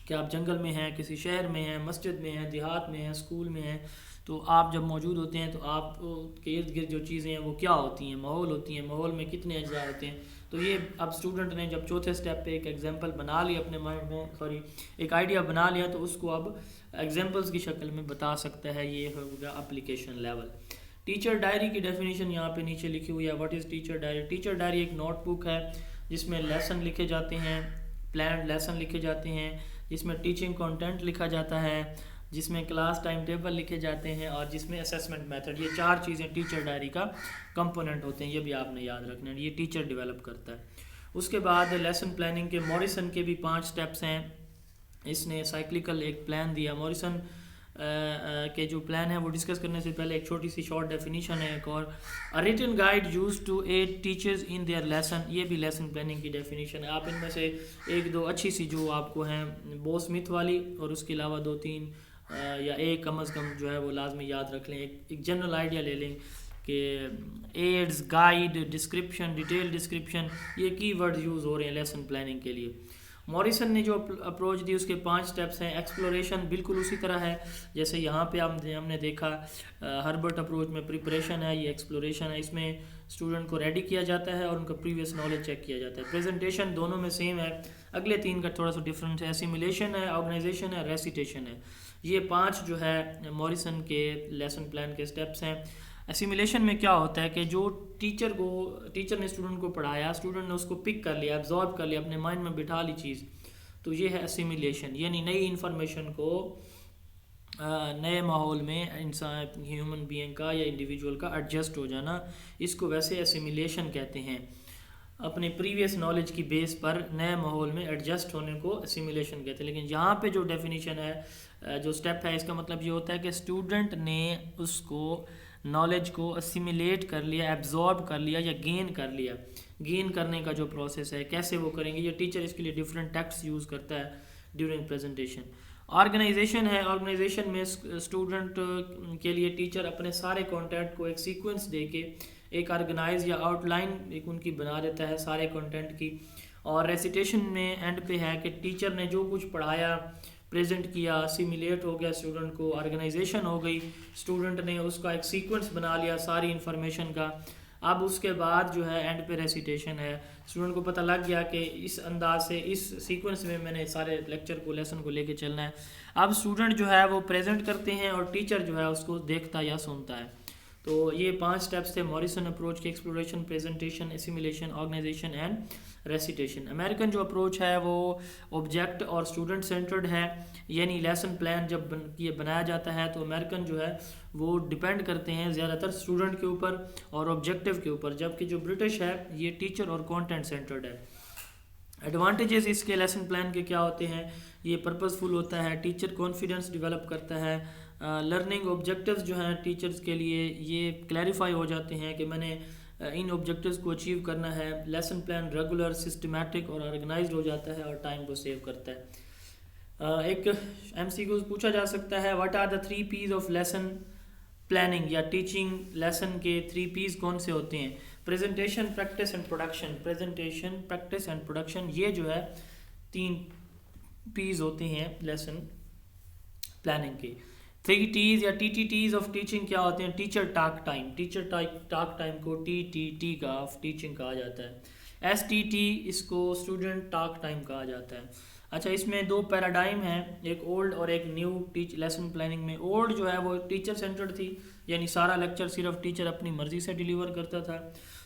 کہ آپ جنگل میں ہیں، کسی شہر میں ہیں، مسجد میں ہیں، دیہات میں ہیں، اسکول میں ہیں، تو آپ جب موجود ہوتے ہیں تو آپ کے ارد گرد جو چیزیں ہیں وہ کیا ہوتی ہیں، ماحول ہوتی ہیں، ماحول میں کتنے اجزاء ہوتے ہیں. تو یہ اب اسٹوڈنٹ نے جب چوتھے سٹیپ پہ ایک ایگزامپل بنا لیا اپنے مائنڈ میں، ایک آئیڈیا بنا لیا، تو اس کو اب ایگزامپلس کی شکل میں بتا سکتا ہے. یہ ہوگا اپلیکیشن لیول. ٹیچر ڈائری کی ڈیفینیشن یہاں پہ نیچے لکھی ہوئی ہے. What is teacher diary? Teacher diary ایک نوٹ بک ہے جس میں لیسن لکھے جاتے ہیں، پلانڈ لیسن لکھے جاتے ہیں، جس میں ٹیچنگ کنٹینٹ لکھا جاتا ہے، جس میں کلاس ٹائم ٹیبل لکھے جاتے ہیں، اور جس میں اسیسمنٹ میتھڈ. یہ 4 چیزیں ٹیچر ڈائری کا کمپوننٹ ہوتے ہیں. یہ بھی آپ نے یاد رکھنا ہے، یہ ٹیچر ڈیولپ کرتا ہے. اس کے بعد لیسن پلاننگ کے موریسن کے بھی 5 سٹیپس ہیں. اس نے سائیکلیکل ایک پلان دیا. موریسن کے جو پلان ہے وہ ڈسکس کرنے سے پہلے ایک چھوٹی سی شارٹ ڈیفینیشن ہے ایک اور. Written guide use to aid teachers in their lesson. یہ بھی لیسن پلاننگ کی ڈیفینیشن ہے. آپ ان میں سے 1-2 اچھی سی جو آپ کو ہیں بو اسمتھ والی، اور اس کے علاوہ 2-3 یا ایک کم از کم جو ہے وہ لازمی یاد رکھ لیں. ایک جنرل آئیڈیا لے لیں کہ aids, guide, description, detail description, یہ کی ورڈ یوز ہو رہے ہیں لیسن پلاننگ کے لیے. موریسن نے جو اپروچ دی اس کے 5 سٹیپس ہیں. ایکسپلوریشن بالکل اسی طرح ہے جیسے یہاں پہ ہم نے دیکھا. ہربرٹ اپروچ میں پریپریشن ہے، یہ ایکسپلوریشن ہے. اس میں اسٹوڈنٹ کو ریڈی کیا جاتا ہے اور ان کا پریویس نالج چیک کیا جاتا ہے. پریزنٹیشن دونوں میں سیم ہے، اگلے 3 کا تھوڑا سا ڈفرنٹ ہے. اسیمولیشن ہے، آرگنائزیشن ہے، ریسیٹیشن ہے. یہ 5 جو ہے موریسن کے لیسن پلان کے سٹیپس ہیں. اسیمولیشن میں کیا ہوتا ہے کہ جو ٹیچر نے اسٹوڈنٹ کو پڑھایا، اسٹوڈنٹ نے اس کو پک کر لیا، ایبزارب کر لیا، اپنے مائنڈ میں بٹھا لی چیز، تو یہ ہے اسیمولیشن. یعنی نئی انفارمیشن کو نئے ماحول میں انسان، ہیومن بینگ کا یا انڈیویجول کا ایڈجسٹ ہو جانا، اس کو ویسے اسیمولیشن کہتے ہیں. اپنے پریویس نالج کی بیس پر نئے ماحول میں ایڈجسٹ ہونے کو اسیمولیشن کہتے ہیں. لیکن یہاں پہ جو ڈیفینیشن ہے، جو سٹیپ ہے، اس کا مطلب یہ ہوتا ہے کہ اسٹوڈنٹ نے اس کو نالج کو اسیمولیٹ کر لیا، ایبزارب کر لیا یا گین کر لیا. گین کرنے کا جو پروسیس ہے کیسے وہ کریں گے، یہ ٹیچر اس کے لیے ڈفرینٹ ٹیکسٹ یوز کرتا ہے ڈیورنگ پریزنٹیشن. آرگنائزیشن ہے. آرگنائزیشن میں اسٹوڈنٹ کے لیے ٹیچر اپنے سارے کانٹینٹ کو ایک سیکوینس دے کے ایک آرگنائز یا آؤٹ لائن ایک ان کی بنا دیتا ہے سارے کانٹینٹ کی. اور ریسیٹیشن میں اینڈ پہ ہے کہ ٹیچر نے جو کچھ پڑھایا، پریزنٹ کیا، سیمولیٹ ہو گیا اسٹوڈنٹ کو، آرگنائزیشن ہو گئی، اسٹوڈنٹ نے اس کا ایک سیکوینس بنا لیا ساری انفارمیشن کا. اب اس کے بعد جو ہے اینڈ پہ ریسیٹیشن ہے. اسٹوڈنٹ کو پتہ لگ گیا کہ اس انداز سے، اس سیکوینس میں نے سارے لیکچر کو، لیسن کو لے کے چلنا ہے. اب اسٹوڈنٹ جو ہے وہ پریزنٹ کرتے ہیں اور ٹیچر جو ہے اس کو دیکھتا یا سنتا ہے. تو یہ 5 سٹیپس تھے موریسن اپروچ کے: exploration, presentation, assimilation, organization and recitation. American جو اپروچ ہے وہ آبجیکٹ اور اسٹوڈنٹ سینٹرڈ ہے. یعنی لیسن پلان جب یہ بنایا جاتا ہے تو امریکن جو ہے وہ ڈپینڈ کرتے ہیں زیادہ تر اسٹوڈنٹ کے اوپر اور آبجیکٹیو کے اوپر، جبکہ جو برٹش ہے یہ ٹیچر اور کانٹینٹ سینٹرڈ ہے. ایڈوانٹیجز اس کے لیسن پلان کے کیا ہوتے ہیں؟ یہ پرپز فل ہوتا ہے، ٹیچر کانفیڈنس ڈیولپ کرتا ہے، لرننگ آبجیکٹیوز جو ہیں ٹیچرز کے لیے یہ کلیریفائی ہو جاتے ہیں کہ میں نے ان آبجیکٹیوز کو اچیو کرنا ہے. لیسن پلان ریگولر، سسٹمیٹک اور آرگنائزڈ ہو جاتا ہے اور ٹائم کو سیو کرتا ہے. ایک ایم سی کیو پوچھا جا سکتا ہے، what are the 3 P's of lesson planning یا ٹیچنگ لیسن کے 3 P's کون سے ہوتے ہیں؟ Presentation, practice and production. Presentation, practice and production, یہ جو ہے 3 P's ہوتے ہیں لیسن پلاننگ کے. 3 T's یا TTT's آف ٹیچنگ کیا ہوتے ہیں؟ Teacher talk time. Teacher talk time کو TTT کا آف ٹیچنگ کہا جاتا ہے. STT اس کو اسٹوڈنٹ ٹاک ٹائم کہا جاتا ہے. اچھا، اس میں 2 پیراڈائم ہیں، ایک اولڈ اور ایک نیو لیسن پلاننگ میں. اولڈ جو ہے وہ ٹیچر سینٹرڈ تھی، یعنی سارا لیکچر صرف ٹیچر اپنی مرضی سے ڈیلیور کرتا تھا.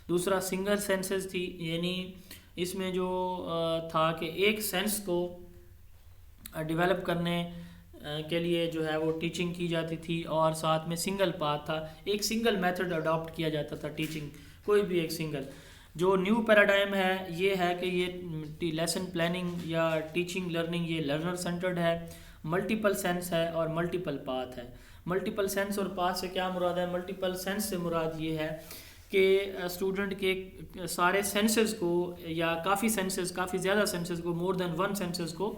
دوسرا سنگل سینسز تھی، یعنی اس میں جو تھا کہ ایک سینس کو ڈیولپ کرنے کے لیے جو ہے وہ ٹیچنگ کی جاتی تھی، اور ساتھ میں سنگل پاتھ تھا، ایک سنگل میتھڈ اڈاپٹ کیا جاتا تھا ٹیچنگ، کوئی بھی ایک سنگل. جو نیو پیراڈائم ہے یہ ہے کہ یہ لیسن پلاننگ یا ٹیچنگ لرننگ یہ لرنر سینٹرڈ ہے، ملٹیپل سینس ہے اور ملٹیپل پاتھ ہے. ملٹیپل سینس اور پاتھ سے کیا مراد ہے؟ ملٹیپل سینس سے مراد یہ ہے کہ اسٹوڈنٹ کے سارے سینسز کو یا کافی زیادہ سینسز کو، مور دین 1 سینسز کو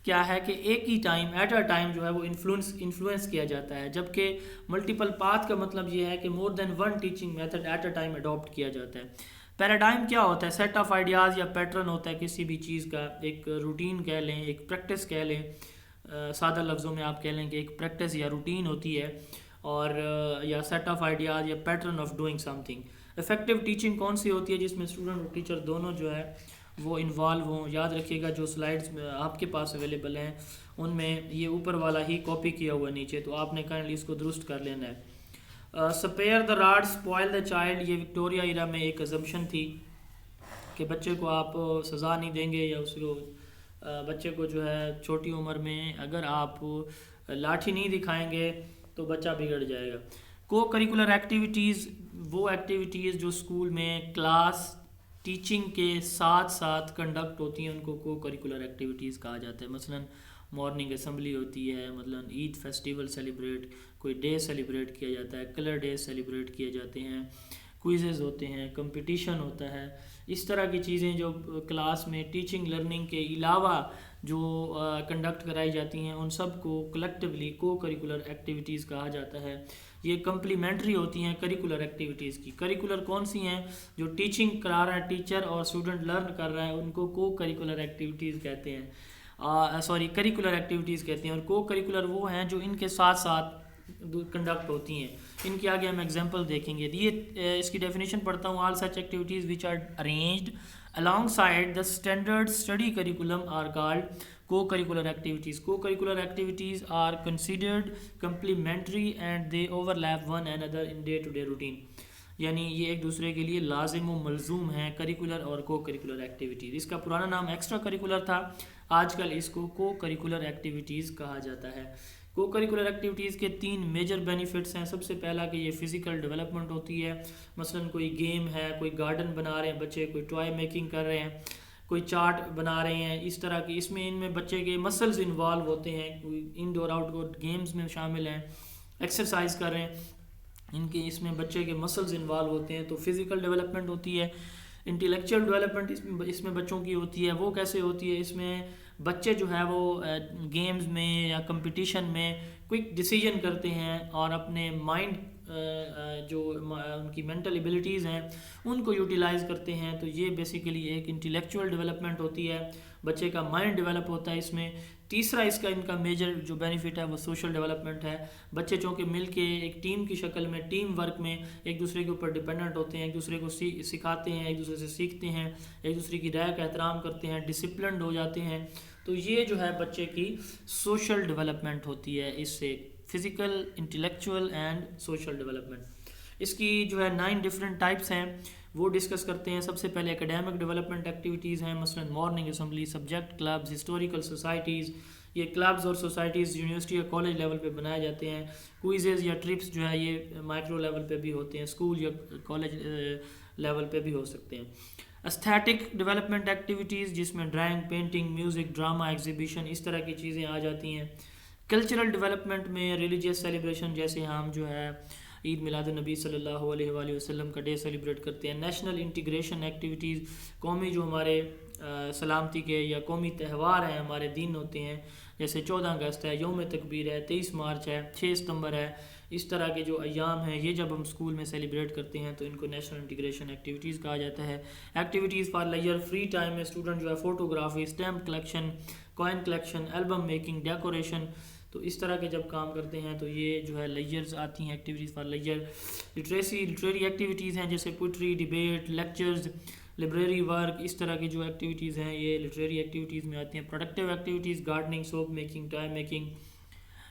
کیا ہے کہ ایک ہی ٹائم، ایٹ اے ٹائم جو ہے وہ انفلوئنس کیا جاتا ہے. جبکہ ملٹیپل پاتھ کا مطلب یہ ہے کہ more than 1 teaching method at a time adopt کیا جاتا ہے. پیراڈائم کیا ہوتا ہے؟ سیٹ آف آئیڈیاز یا پیٹرن ہوتا ہے کسی بھی چیز کا، ایک روٹین کہہ لیں، ایک پریکٹس کہہ لیں. سادہ لفظوں میں آپ کہہ لیں کہ ایک پریکٹس یا روٹین ہوتی ہے، اور یا سیٹ آف آئیڈیاز یا pattern of doing some thing. Effective teaching کون سی ہوتی ہے؟ جس میں اسٹوڈنٹ اور ٹیچر دونوں جو ہے وہ انوالو ہوں. یاد رکھیے گا جو سلائڈز آپ کے پاس اویلیبل ہیں ان میں یہ اوپر والا ہی کاپی کیا ہوا ہے نیچے، تو آپ نے کائنڈلی اس کو درست کر لینا ہے. Spare the rod spoil the child, یہ وکٹوریا ایرا میں ایک ازمپشن تھی کہ بچے کو آپ سزا نہیں دیں گے، یا اس کو بچے کو جو ہے چھوٹی عمر میں اگر آپ لاٹھی نہیں دکھائیں گے تو بچہ بگڑ جائے گا. کو کریکولر ایکٹیویٹیز وہ ایکٹیویٹیز جو اسکول میں کلاس ٹیچنگ کے ساتھ ساتھ کنڈکٹ ہوتی ہیں ان کو کو کریکولر ایکٹیویٹیز کہا جاتا ہے. مثلاً مارننگ اسمبلی ہوتی ہے، مثلاً عید فیسٹیول سیلیبریٹ، کوئی ڈے سیلیبریٹ کیا جاتا ہے، کلر ڈے سیلیبریٹ کیے جاتے ہیں، کوئزز ہوتے ہیں، کمپٹیشن ہوتا ہے. اس طرح کی چیزیں جو کلاس میں ٹیچنگ لرننگ کے علاوہ جو کنڈکٹ کرائی جاتی ہیں ان سب کو کلیکٹیولی کو کریکولر ایکٹیویٹیز کہا جاتا ہے. یہ کمپلیمنٹری ہوتی ہیں کریکولر ایکٹیویٹیز کی. کریکولر کون سی ہیں؟ جو ٹیچنگ کرا رہا ہے ٹیچر اور اسٹوڈنٹ لرن کر رہا ہے ان کو کریکولر ایکٹیویٹیز کہتے ہیں. کریکولر ایکٹیویٹیز کہتے ہیں. اور کو کریکولر وہ ہیں جو ان کے ساتھ ساتھ کنڈکٹ ہوتی ہیں. ان کے آگے ہم ایگزامپل دیکھیں گے. یہ اس کی ڈیفینیشن پڑھتا ہوں. All such activities which are arranged alongside the standard study curriculum are called co-curricular activities. Co-curricular activities are considered complementary and they overlap one another in day-to-day routine. یعنی یہ ایک دوسرے کے لیے لازم و ملزوم ہیں کریکولر اور کو کریکولر ایکٹیویٹیز. اس کا پرانا نام ایکسٹرا کریکولر تھا, آج کل اس کو کریکولر ایکٹیویٹیز کہا جاتا ہے. کو کریکولر ایکٹیویٹیز کے 3 میجر بینیفٹس ہیں. سب سے پہلا کہ یہ فزیکل ڈیولپمنٹ ہوتی ہے. مثلا کوئی گیم ہے, کوئی گارڈن بنا رہے ہیں بچے, کوئی ٹوائے میکنگ کر رہے ہیں, کوئی چارٹ بنا رہے ہیں, اس طرح کی. اس میں ان میں بچے کے مسلز انوالو ہوتے ہیں, کوئی انڈور آؤٹ ڈور گیمز میں شامل ہیں, ایکسرسائز کر رہے ہیں, ان کے اس میں بچے کے مسلز انوالو ہوتے ہیں, تو فزیکل ڈیولپمنٹ ہوتی ہے. انٹلیکچوئل ڈیولپمنٹ اس میں بچوں کی ہوتی ہے. وہ کیسے ہوتی ہے؟ اس میں بچے جو ہے وہ گیمز میں یا کمپٹیشن میں کوئک ڈیسیجن کرتے ہیں اور اپنے مائنڈ جو ان کی مینٹل ایبلٹیز ہیں ان کو یوٹیلائز کرتے ہیں. تو یہ بیسیکلی ایک انٹلیکچوئل ڈیولپمنٹ ہوتی ہے, بچے کا مائنڈ ڈیولپ ہوتا ہے اس میں. تیسرا اس کا ان کا میجر جو بینیفٹ ہے وہ سوشل ڈیولپمنٹ ہے. بچے چونکہ مل کے ایک ٹیم کی شکل میں ٹیم ورک میں ایک دوسرے کے اوپر ڈیپینڈنٹ ہوتے ہیں, ایک دوسرے کو سکھاتے ہیں, ایک دوسرے سے سیکھتے ہیں, ایک دوسرے کی رائے کا احترام کرتے ہیں, ڈسپلنڈ ہو جاتے ہیں. تو یہ جو ہے بچے کی سوشل ڈیولپمنٹ ہوتی ہے. اس سے physical, intellectual and social development. اس کی جو ہے 9 ڈفرینٹ ٹائپس ہیں وہ ڈسکس کرتے ہیں. سب سے پہلے اکیڈیمک ڈیولپمنٹ ایکٹیویٹیز ہیں, مثلا morning assembly, subject clubs, historical societies. یہ کلبز اور سوسائٹیز یونیورسٹی یا کالج لیول پہ بنائے جاتے ہیں. کوئزز یا ٹرپس جو ہے یہ مائکرو لیول پہ بھی ہوتے ہیں, اسکول یا کالج لیول پہ بھی ہو سکتے ہیں. استھیٹک ڈیولپمنٹ ایکٹیویٹیز جس میں drawing, painting, music, drama, exhibition, اس طرح کی چیزیں آ جاتی ہیں. کلچرل ڈیولپمنٹ میں ریلیجیس سیلیبریشن, جیسے ہم جو ہے عید میلاد النبی صلی اللہ علیہ وآلہ وسلم کا ڈے سیلیبریٹ کرتے ہیں. نیشنل انٹیگریشن ایکٹیویٹیز, قومی جو ہمارے سلامتی کے یا قومی تہوار ہیں ہمارے دین ہوتے ہیں, جیسے 14 اگست ہے, یوم تکبیر ہے, 23 مارچ ہے, 6 ستمبر ہے. اس طرح کے جو ایام ہیں یہ جب ہم اسکول میں سیلیبریٹ کرتے ہیں تو ان کو نیشنل انٹیگریشن ایکٹیویٹیز کہا جاتا ہے. Activities for leisure, free time میں اسٹوڈنٹ جو ہے photography, stamp collection, coin collection, album making, decoration, تو اس طرح کے جب کام کرتے ہیں تو یہ جو ہے لیجرز آتی ہیں, activities for leisure. Literary activities ہیں جیسے poetry, debate, lectures, library work, اس طرح کی جو ایکٹیویٹیز ہیں یہ لٹریری ایکٹیویٹیز میں آتی ہیں. Productive activities, gardening, soap making, toy making.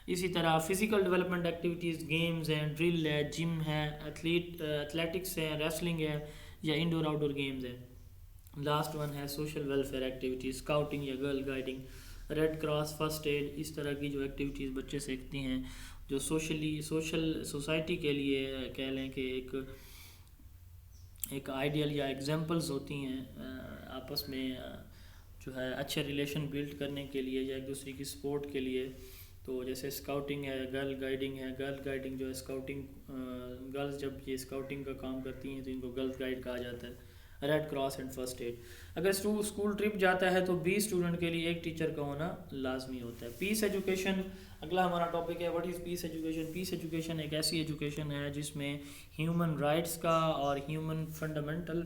اسی طرح فزیکل ڈیولپمنٹ ایکٹیویٹیز, گیمز ہیں, ڈرل ہے, جم ہے, ایتھلیٹکس ہے, ریسلنگ ہے یا انڈور آؤٹ ڈور گیمز ہیں. لاسٹ ون ہے سوشل ویلفیئر ایکٹیویٹیز, اسکاؤٹنگ یا girl guiding, red cross, first aid. اس طرح کی جو ایکٹیویٹیز بچے سیکھتے ہیں جو سوشل سوسائٹی کے لیے کہہ لیں کہ ایک آئیڈیل یا ایگزامپلز ہوتی ہیں آپس میں جو ہے اچھے ریلیشن بلڈ کرنے کے لیے یا ایک دوسرے کی سپورٹ کے لیے. تو جیسے اسکاؤٹنگ ہے, گرل گائیڈنگ ہے. گرل گائیڈنگ جو ہے اسکاؤٹنگ, گرلز جب یہ اسکاؤٹنگ کا کام کرتی ہیں تو ان کو گرلز گائیڈ کہا جاتا ہے. Red cross and first aid. اگر اسکول ٹرپ جاتا ہے تو 20 اسٹوڈنٹ کے لیے ایک ٹیچر کا ہونا لازمی ہوتا ہے. پیس ایجوکیشن اگلا ہمارا ٹاپک ہے. What is peace education? Peace education ایک ایسی ایجوکیشن ہے جس میں ہیومن رائٹس کا اور ہیومن فنڈامنٹل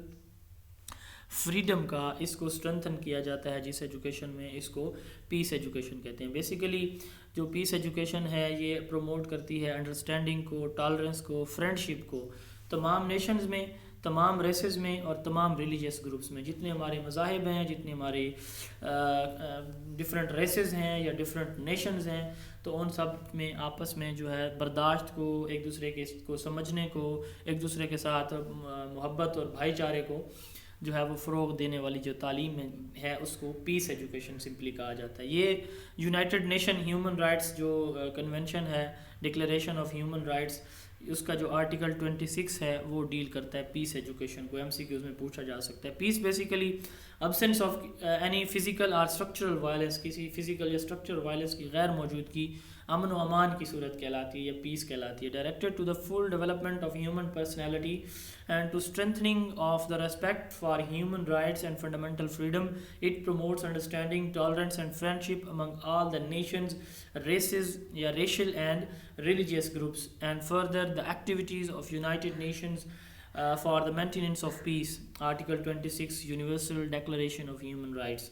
فریڈم کا اس کو اسٹرینتھن کیا جاتا ہے. جس ایجوکیشن میں اس کو پیس ایجوکیشن کہتے ہیں. بیسیکلی جو پیس ایجوکیشن ہے یہ پروموٹ کرتی ہے انڈرسٹینڈنگ کو, ٹالرنس کو, فرینڈشپ کو تمام نیشنز میں, تمام ریسز میں اور تمام ریلیجیس گروپس میں. جتنے ہمارے مذاہب ہیں, جتنے ہمارے ڈفرینٹ ریسز ہیں یا ڈفرینٹ نیشنز ہیں, تو ان سب میں آپس میں جو ہے برداشت کو, ایک دوسرے کے کو سمجھنے کو, ایک دوسرے کے ساتھ محبت اور بھائی چارے کو جو ہے وہ فروغ دینے والی جو تعلیم ہے اس کو پیس ایجوکیشن سمپلی کہا جاتا ہے. یہ یونائٹڈ نیشن ہیومن رائٹس جو کنونشن ہے, ڈکلیریشن آف ہیومن رائٹس, اس کا جو آرٹیکل 26 ہے وہ ڈیل کرتا ہے پیس ایجوکیشن کو. ایم سی کیوز میں پوچھا جا سکتا ہے. Peace basically absence of any physical or structural violence, کسی فزیکل یا اسٹرکچرل وائلنس کی غیر موجودگی امن و امان کی صورت کہلاتی ہے یا پیس کہلاتی ہے. Directed to the full development of human personality and to strengthening of the respect for human rights and fundamental freedom. It promotes understanding, tolerance and friendship among all the nations, races یا racial and religious groups, and further the activities of United Nations for the maintenance of peace. Article 26 Universal Declaration of Human Rights.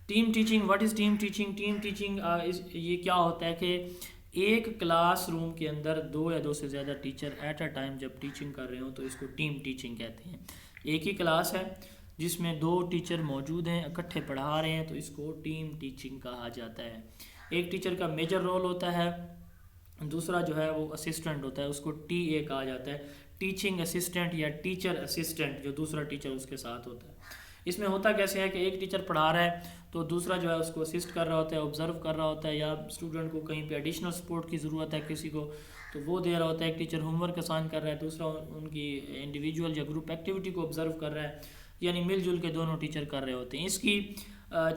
Team teaching. What is team teaching? Team teaching یہ کیا ہوتا ہے کہ ایک class room کے اندر دو یا دو سے زیادہ ٹیچر ایٹ اے ٹائم جب ٹیچنگ کر رہے ہوں تو اس کو ٹیم ٹیچنگ کہتے ہیں. ایک ہی کلاس ہے جس میں دو ٹیچر موجود ہیں، اکٹھے پڑھا رہے ہیں، تو اس کو ٹیم ٹیچنگ کہا جاتا ہے. ایک ٹیچر کا میجر رول ہوتا ہے، دوسرا جو ہے وہ اسسٹنٹ ہوتا ہے، اس کو ٹی اے کہا جاتا ہے، ٹیچنگ اسسٹنٹ یا ٹیچر اسسٹنٹ، جو دوسرا ٹیچر اس کے ساتھ ہوتا ہے. اس میں ہوتا کیسے ہے کہ ایک ٹیچر پڑھا رہا ہے تو دوسرا جو ہے اس کو اسسٹ کر رہا ہوتا ہے، آبزرو کر رہا ہوتا ہے، یا اسٹوڈنٹ کو کہیں پہ ایڈیشنل سپورٹ کی ضرورت ہے کسی کو تو وہ دے رہا ہوتا ہے. ایک ٹیچر ہوم ورک آسان کر رہا ہے، دوسرا ان کی انڈیویجول یا گروپ ایکٹیویٹی کو آبزرو کر رہا ہے، یعنی مل جل کے دونوں ٹیچر کر رہے ہوتے ہیں. اس کی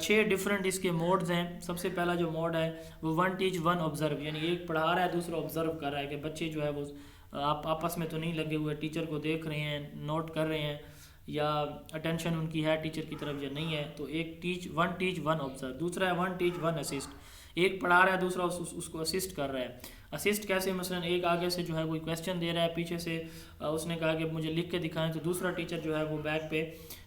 6 ڈفرینٹ اس کے موڈز ہیں. سب سے پہلا جو موڈ ہے وہ 1 ٹیچ 1 آبزرو، یعنی ایک پڑھا رہا ہے دوسرا آبزرو کر رہا ہے کہ بچے جو ہے وہ آپ آپس میں تو نہیں لگے ہوئے، ٹیچر کو دیکھ رہے ہیں، نوٹ کر رہے ہیں، یا اٹینشن ان کی ہے ٹیچر کی طرف یا نہیں ہے. تو ایک 1 ٹیچ 1 آبزرو. دوسرا ہے 1 ٹیچ 1 اسسٹ، ایک پڑھا رہا ہے دوسرا اس کو اسسٹ کر رہا ہے. اسسٹ کیسے؟ مثلا ایک آگے سے جو ہے کوئی کویسچن دے رہا ہے، پیچھے سے اس نے کہا کہ مجھے لکھ کے دکھائیں، تو دوسرا ٹیچر جو ہے وہ بیک پہ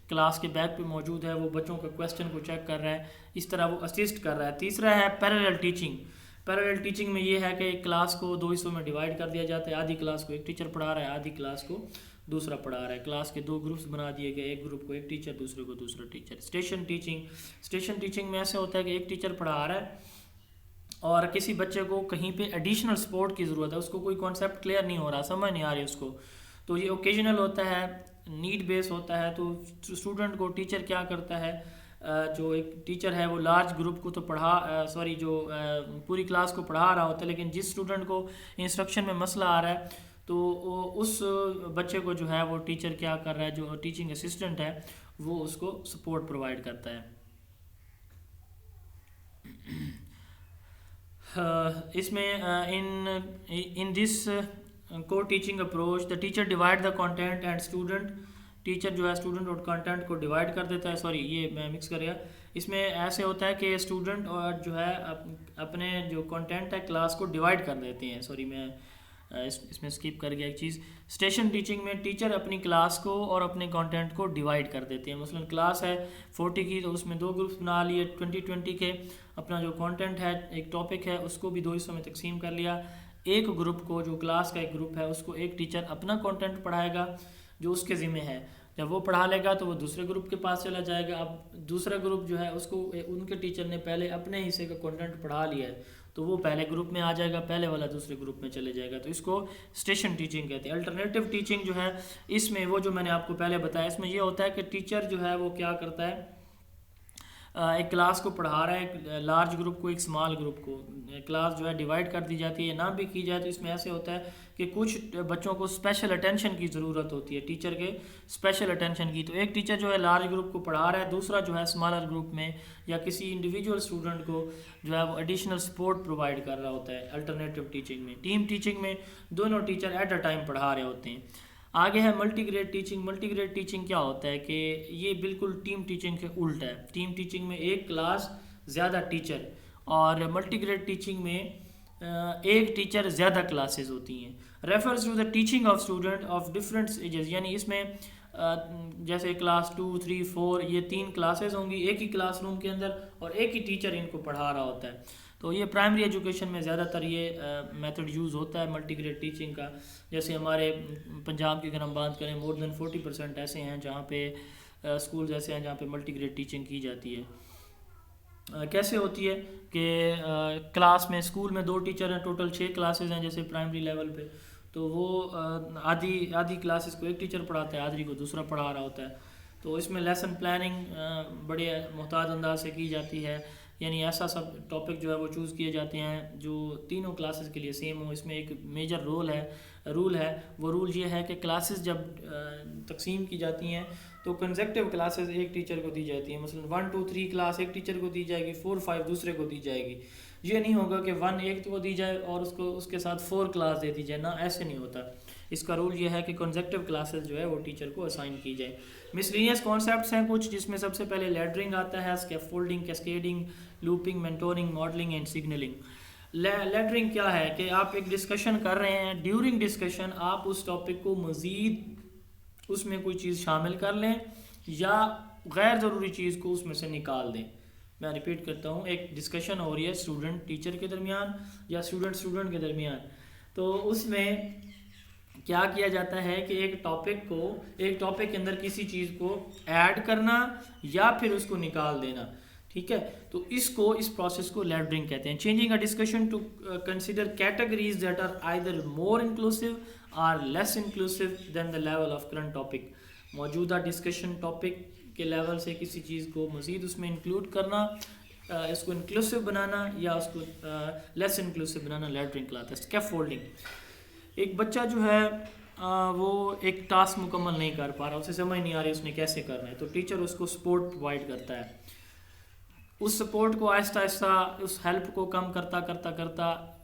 کلاس کے بیک پہ موجود ہے، وہ بچوں کے کویسچن کو چیک کر رہا ہے، اس طرح وہ اسسٹ کر رہا ہے. تیسرا ہے پیرالل ٹیچنگ. پیرالل ٹیچنگ میں یہ ہے کہ ایک کلاس کو 2 حصوں میں ڈیوائڈ کر دیا جاتا ہے. آدھی کلاس کو ایک ٹیچر پڑھا رہا ہے، آدھی کلاس کو دوسرا پڑھا رہا ہے. کلاس کے 2 گروپس بنا دیے گئے، ایک گروپ کو ایک ٹیچر، دوسرے کو دوسرا teacher. Station teaching. Station teaching میں ایسے ہوتا ہے کہ ایک ٹیچر پڑھا رہا ہے اور کسی بچے کو کہیں پہ ایڈیشنل سپورٹ کی ضرورت ہے، اس کو کوئی کانسیپٹ کلیئر نہیں ہو رہا، سمجھ نہیں آ رہی اس کو، تو یہ اوکیجنل ہوتا ہے، نیڈ بیس ہوتا ہے. تو اسٹوڈنٹ کو ٹیچر کیا کرتا ہے، جو ایک ٹیچر ہے وہ لارج گروپ کو تو جو پوری کلاس کو پڑھا رہا ہوتا ہے، لیکن جس اسٹوڈنٹ کو انسٹرکشن میں مسئلہ آ رہا ہے تو اس بچے کو جو ہے وہ ٹیچر کیا کر رہا ہے، جو ٹیچنگ اسسٹنٹ ہے وہ اس کو سپورٹ پرووائڈ کرتا ہے. اس میں ان دس کو teaching approach the teacher divide the content and student. Teacher جو ہے اسٹوڈنٹ اور کانٹینٹ کو ڈیوائڈ کر دیتا ہے. یہ میں مکس کر گیا. اس میں ایسے ہوتا ہے کہ اسٹوڈنٹ اور جو ہے اپنے جو کانٹینٹ ہے کلاس کو ڈیوائڈ کر دیتے ہیں. میں اس میں اسکپ کر گیا ایک چیز. اسٹیشن ٹیچنگ میں ٹیچر اپنی کلاس کو اور اپنے کانٹینٹ کو ڈیوائڈ کر دیتے ہیں. مثلا کلاس ہے 40 کی تو اس میں 2 گروپس بنا لیے 20 کے. اپنا جو کانٹینٹ ہے، ایک ٹاپک ہے، اس کو بھی 2 حصوں میں تقسیم کر لیا. ایک گروپ کو، جو کلاس کا ایک گروپ ہے، اس کو ایک ٹیچر اپنا کانٹینٹ پڑھائے گا جو اس کے ذمہ ہے. جب وہ پڑھا لے گا تو وہ دوسرے گروپ کے پاس چلا جائے گا. اب دوسرا گروپ جو ہے اس کو ان کے ٹیچر نے پہلے اپنے حصے کا کانٹینٹ پڑھا لیا ہے تو وہ پہلے گروپ میں آ جائے گا، پہلے والا دوسرے گروپ میں چلے جائے گا. تو اس کو اسٹیشن ٹیچنگ کہتے ہیں. الٹرنیٹیو ٹیچنگ جو ہے، اس میں وہ جو میں نے آپ کو پہلے بتایا، اس میں یہ ہوتا ہے کہ ٹیچر جو ہے وہ کیا کرتا ہے، ایک کلاس کو پڑھا رہا ہے، ایک لارج گروپ کو ایک اسمال گروپ کو. کلاس جو ہے ڈیوائڈ کر دی جاتی ہے یا نہ بھی کی جائے تو اس میں ایسے ہوتا ہے کہ کچھ بچوں کو اسپیشل اٹینشن کی ضرورت ہوتی ہے، ٹیچر کے اسپیشل اٹینشن کی. تو ایک ٹیچر جو ہے لارج گروپ کو پڑھا رہا ہے، دوسرا جو ہے اسمالر گروپ میں یا کسی انڈیویجول اسٹوڈنٹ کو جو ہے وہ ایڈیشنل سپورٹ پرووائڈ کر رہا ہوتا ہے. الٹرنیٹیو ٹیچنگ میں. ٹیم ٹیچنگ میں دونوں ٹیچر ایٹ اے ٹائم پڑھا رہے ہوتے ہیں. آگے ہے multi grade teaching. Multi grade teaching کیا ہوتا ہے کہ یہ بالکل ٹیم ٹیچنگ کے الٹ ہے. ٹیم ٹیچنگ میں ایک کلاس زیادہ ٹیچر، اور ملٹی گریڈ ٹیچنگ میں ایک ٹیچر زیادہ کلاسز ہوتی ہیں. Refers to the teaching of student of different ages, یعنی اس میں جیسے کلاس 2 3 4 یہ 3 کلاسز ہوں گی ایک ہی کلاس روم کے اندر، اور ایک ہی ٹیچر ان کو پڑھا رہا ہوتا ہے. تو یہ پرائمری ایجوکیشن میں زیادہ تر یہ میتھڈ یوز ہوتا ہے ملٹی گریڈ ٹیچنگ کا. جیسے ہمارے پنجاب کی اگر ہم بات کریں، مور دین 40% ایسے ہیں جہاں پہ اسکولز ایسے ہیں جہاں پہ ملٹی گریڈ ٹیچنگ کی جاتی ہے. کیسے ہوتی ہے کہ کلاس میں، اسکول میں 2 ٹیچر ہیں، ٹوٹل 6 کلاسز ہیں جیسے پرائمری لیول پہ، تو وہ آدھی کلاسز کو ایک ٹیچر پڑھاتا ہے، آدھی کو دوسرا پڑھا رہا ہوتا ہے. تو اس میں لیسن پلاننگ بڑے محتاط انداز سے کی جاتی ہے. یعنی ایسا سب ٹاپک جو ہے وہ چوز کیے جاتے ہیں جو تینوں کلاسز کے لیے سیم ہو. اس میں ایک میجر رول ہے وہ رول یہ ہے کہ کلاسز جب تقسیم کی جاتی ہیں تو کنزیکٹیو کلاسز ایک ٹیچر کو دی جاتی ہیں. مثلا 1 2 3 کلاس ایک ٹیچر کو دی جائے گی, 4 5 دوسرے کو دی جائے گی. یہ نہیں ہوگا کہ 1 ایک کو دی جائے اور اس کے ساتھ 4 کلاس دے دی جائے, نہ ایسے نہیں ہوتا. اس کا رول یہ ہے کہ کنزیکٹیو کلاسز جو ہے وہ ٹیچر کو اسائن کی جائے. مسلینیس کانسیپٹس ہیں کچھ, جس میں سب سے پہلے لیڈرنگ آتا ہے, scaffolding, cascading, looping, mentoring, modelling and signalling. Laddering کیا ہے کہ آپ ایک ڈسکشن کر رہے ہیں, ڈیورنگ ڈسکشن آپ اس ٹاپک کو مزید اس میں کوئی چیز شامل کر لیں یا غیر ضروری چیز کو اس میں سے نکال دیں. میں ریپیٹ کرتا ہوں, ایک ڈسکشن ہو رہی ہے اسٹوڈنٹ ٹیچر کے درمیان یا اسٹوڈنٹ کے درمیان, تو اس میں کیا کیا جاتا ہے کہ ایک ٹاپک کے اندر کسی چیز کو ایڈ کرنا یا پھر اس کو نکال دینا. ٹھیک ہے, تو اس پروسیس کو لیڈرنگ کہتے ہیں. Changing a discussion to consider categories that are either more inclusive or less inclusive than the level of current topic. موجودہ ڈسکشن ٹاپک کے لیول سے کسی چیز کو مزید اس میں انکلوڈ کرنا, اس کو انکلوسیو بنانا یا اس کو لیس انکلوسیو بنانا لیڈرنگ کہلاتا ہے. اسکیفولڈنگ, ایک بچہ جو ہے وہ ایک ٹاسک مکمل نہیں کر پا رہا, اسے سمجھ نہیں آ رہی اس نے کیسے کرنا ہے, تو ٹیچر اس کو سپورٹ پرووائڈ کرتا ہے. اس سپورٹ کو آہستہ آہستہ اس ہیلپ کو کم کرتا